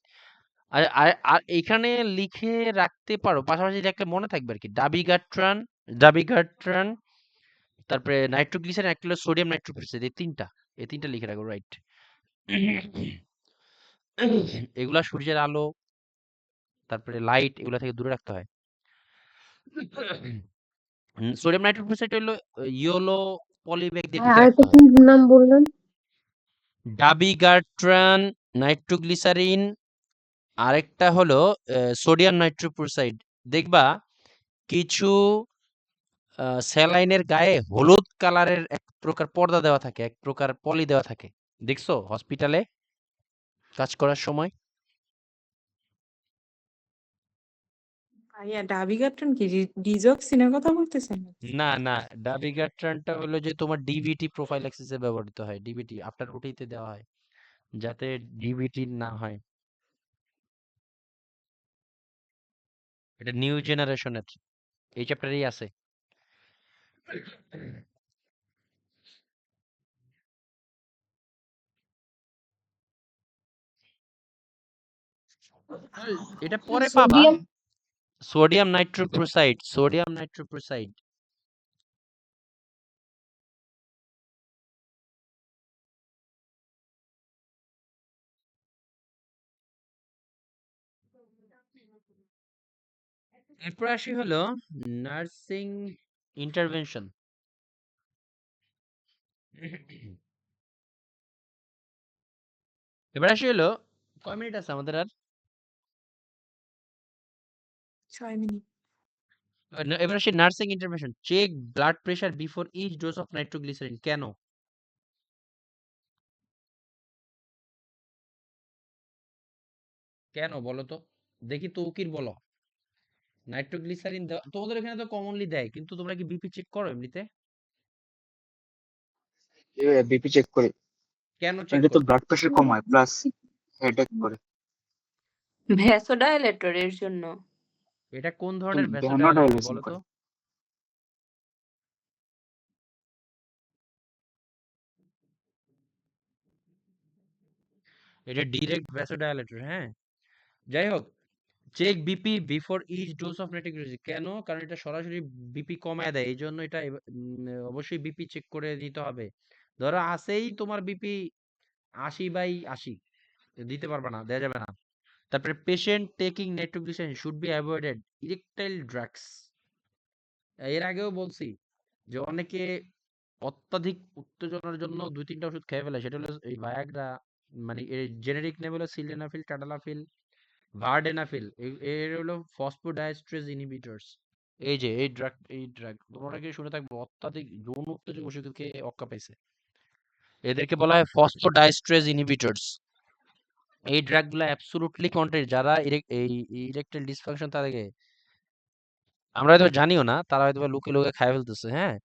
আর আর আর এখানে লিখে রাখতে পারো। পাশাপাশি রাখলে মনে থাকবে আরকি। ডাবিগাট্রান তারপরে নাইট্রোগ্লিসারিন একটা হলো সোডিয়াম নাইট্রোক্লোরাইড এই ৩টা লিখে রাখো রাইট। এগুলা সূর্যের আলো তারপরে লাইট এগুলা থেকে দূরে রাখতে হয়। সোডিয়াম নাইট্রোক্লোরাইড হলো ইয়েলো পলিব্যাগ দিয়ে ঢেকে আরেকটা রাখতে কি হয়। নাম বললেন? ডাবিগাট্রান, নাইট্রোগ্লিসারিন আরেকটা হলো সোডিয়াম নাইট্রোক্লোরাইড। দেখবা কিছু স্যালাইনের গায়ে হলুদ কালারের এক প্রকার পর্দা দেওয়া থাকে, এক প্রকার পলি দেওয়া থাকে। দেখছো হসপিটালে কাজ করার সময়? ভাইয়া ডাবিগাট্রন কি ডিজক্সিনের কথা বলতেছেন নাকি? না ডাবিগাট্রানটা হলো যে তোমার ডিভিটি প্রোফাইল্যাক্সিসে ব্যবহৃত হয়। ডিভিটি আফটার ওটিতে দেওয়া হয় যাতে ডিভিটি না হয়। এটা নিউ জেনারেশনের এই চ্যাপ্টারেই আছে। এটা পরে পাবা। সোডিয়াম সোডিয়াম নাইট্রোক্লোরাইড এরপর আসি হলো নার্সিং ইন্টারভেনশন। এবার আসি হলো কয় মিনিট আছে আমাদের আর? 6 মিনিট। এবার আসি nursing intervention. Check blood pressure before each dose of nitroglycerin. কেন? কেন বলো তো? দেখি তৌকির বলো। নাইট্রোগ্লিসারিন তোমাদের এখানে তো কমনলি দেয়, কিন্তু তোমরা কি বিপি চেক করো এমনিতে? বিপি চেক করি। কেন চেক এটা তো করো? ব্লাড প্রেশার কমায় প্লাস হেডেক করে। ভ্যাসোডাইলেটর এর জন্য। এটা কোন ধরনের ভ্যাসোডাইলেটর ভ্যানোডাইলেশন বলো তো? করে। এটা ডিরেক্ট ভ্যাসোডাইলেটর, হ্যাঁ। যাই হোক, check BP before each dose of nitroglycerin. কেন? কারণ এটা সরাসরি বিপি কমায় দেয়। এই জন্য এটা অবশ্যই বিপি চেক করে নিতে হবে। ধরো আছেই তোমার বিপি 80/80, দিতে পারবে না, দেয়া যাবে না। তারপরে patient taking nitroglycerine should be avoided erectile drugs. এর আগেও বলছি যে অনেকে অত্যাধিক উত্তেজনার জন্য ২-৩টা ওষুধ খেয়ে ফেলে। সেটা হলো এই ভায়াগ্রা, মানে এর জেনেরিক নেম হলো সিলডেনাফিল, টাডালাফিল, ভার্ডেনাফিল। এর হলো ফসফোডাইএস্ট্রেজ ইনহিবিটরস। এই ড্রাগ তোমরা অনেকে শুনে থাকবে অত্যাধিক যৌন উত্তেজক ওষুধ খেয়ে অক্কা পাইছে। এদেরকে বলা হয় ফসফোডাইএস্ট্রেজ ইনহিবিটরস। এই ড্রাগগুলো অ্যাবসোলুটলি কন্ট্রারি। যারা এই ইরেকটাইল ডিসফাংশন তাদেরকে আমরা হয়তো জানিও না, তারা হয়তো লুকে লুকে খায় ফেলতেছে, হ্যাঁ।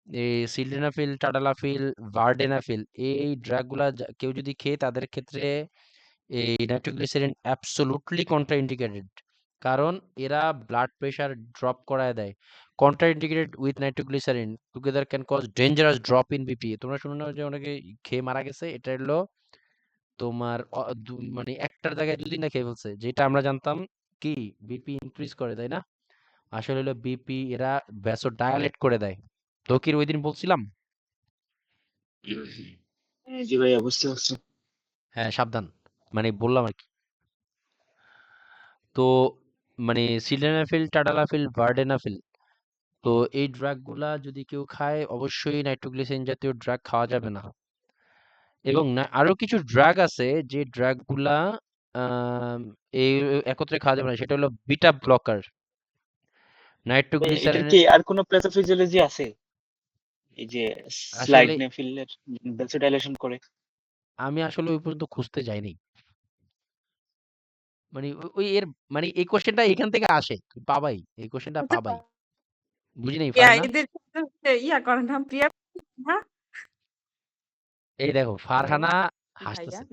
এই সিলডেনাফিল, টাডালাফিল, ভার্ডেনাফিল এই ড্রাগগুলা কেউ যদি খেয়ে তাদের ক্ষেত্রে এই নাইট্রোগ্লিসারিন অ্যাবসোলুটলি কন্ট্রাইন্ডিকেটেড। কারণ এরা ব্লাড প্রেশার ড্রপ করায় দেয়। Contraindicated with nitroglycerin together can cause dangerous drop in BP. তোমরা শুনো না যে অনেকে খেয়ে মারা গেছে? এটা হলো তোমার মানে একটার জায়গায় ২-৩টা খেয়ে ফেলছে, যেটা আমরা জানতাম কি বিপি ইনক্রিজ করে, তাই না? আসলে হলো বিপি এরা ভ্যাসোডাইলেট করে দেয়। তকির ওই দিন বলছিলাম। জি ভাই, বুঝতে পারছি। হ্যাঁ, সাবধান। মানে বললাম আর কি। তো মানে সিলডেনাফিল, টাডালাফিল, ভার্ডেনাফিল, তো এই ড্রাগগুলা যদি কেউ খায় অবশ্যই নাইট্রোগ্লিসারিন জাতীয় ড্রাগ খাওয়া যাবে না। এবং না আরো কিছু ড্রাগ আছে যে ড্রাগগুলা এই একত্রে খাওয়া যাবে না। সেটা হলো বিটা ব্লকার। ভাই এটার নাইট্রোগ্লিসারিন কি আর কোনো প্যাথোফিজিওলজি আছে? এই যে আসলে স্লাইডনেফিলের ভ্যাসোডাইলেশন করে। আমি আসলে ওই পর্যন্ত খুঁজতে যাইনি। মানে ওই এর মানে এই কোশ্চেনটা এখান থেকে আসে। তুমি পাবাই। এই কোশ্চেনটা আচ্ছা, পাবাই। বুঝি নাই ইয়া ফারহানা? এদের সাথে হচ্ছে ইয়া করে না প্রিয়া না? এই দেখো হ্যালো ফারহানা ভাইয়া। হাসতেছে।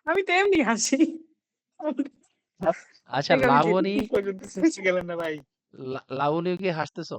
আমি তো এমনি হাসি। আচ্ছা আমি যেতে লাবণী পর্যন্ত শেষে গেলেন না ভাই। লাবণীও কি হাসতেছো?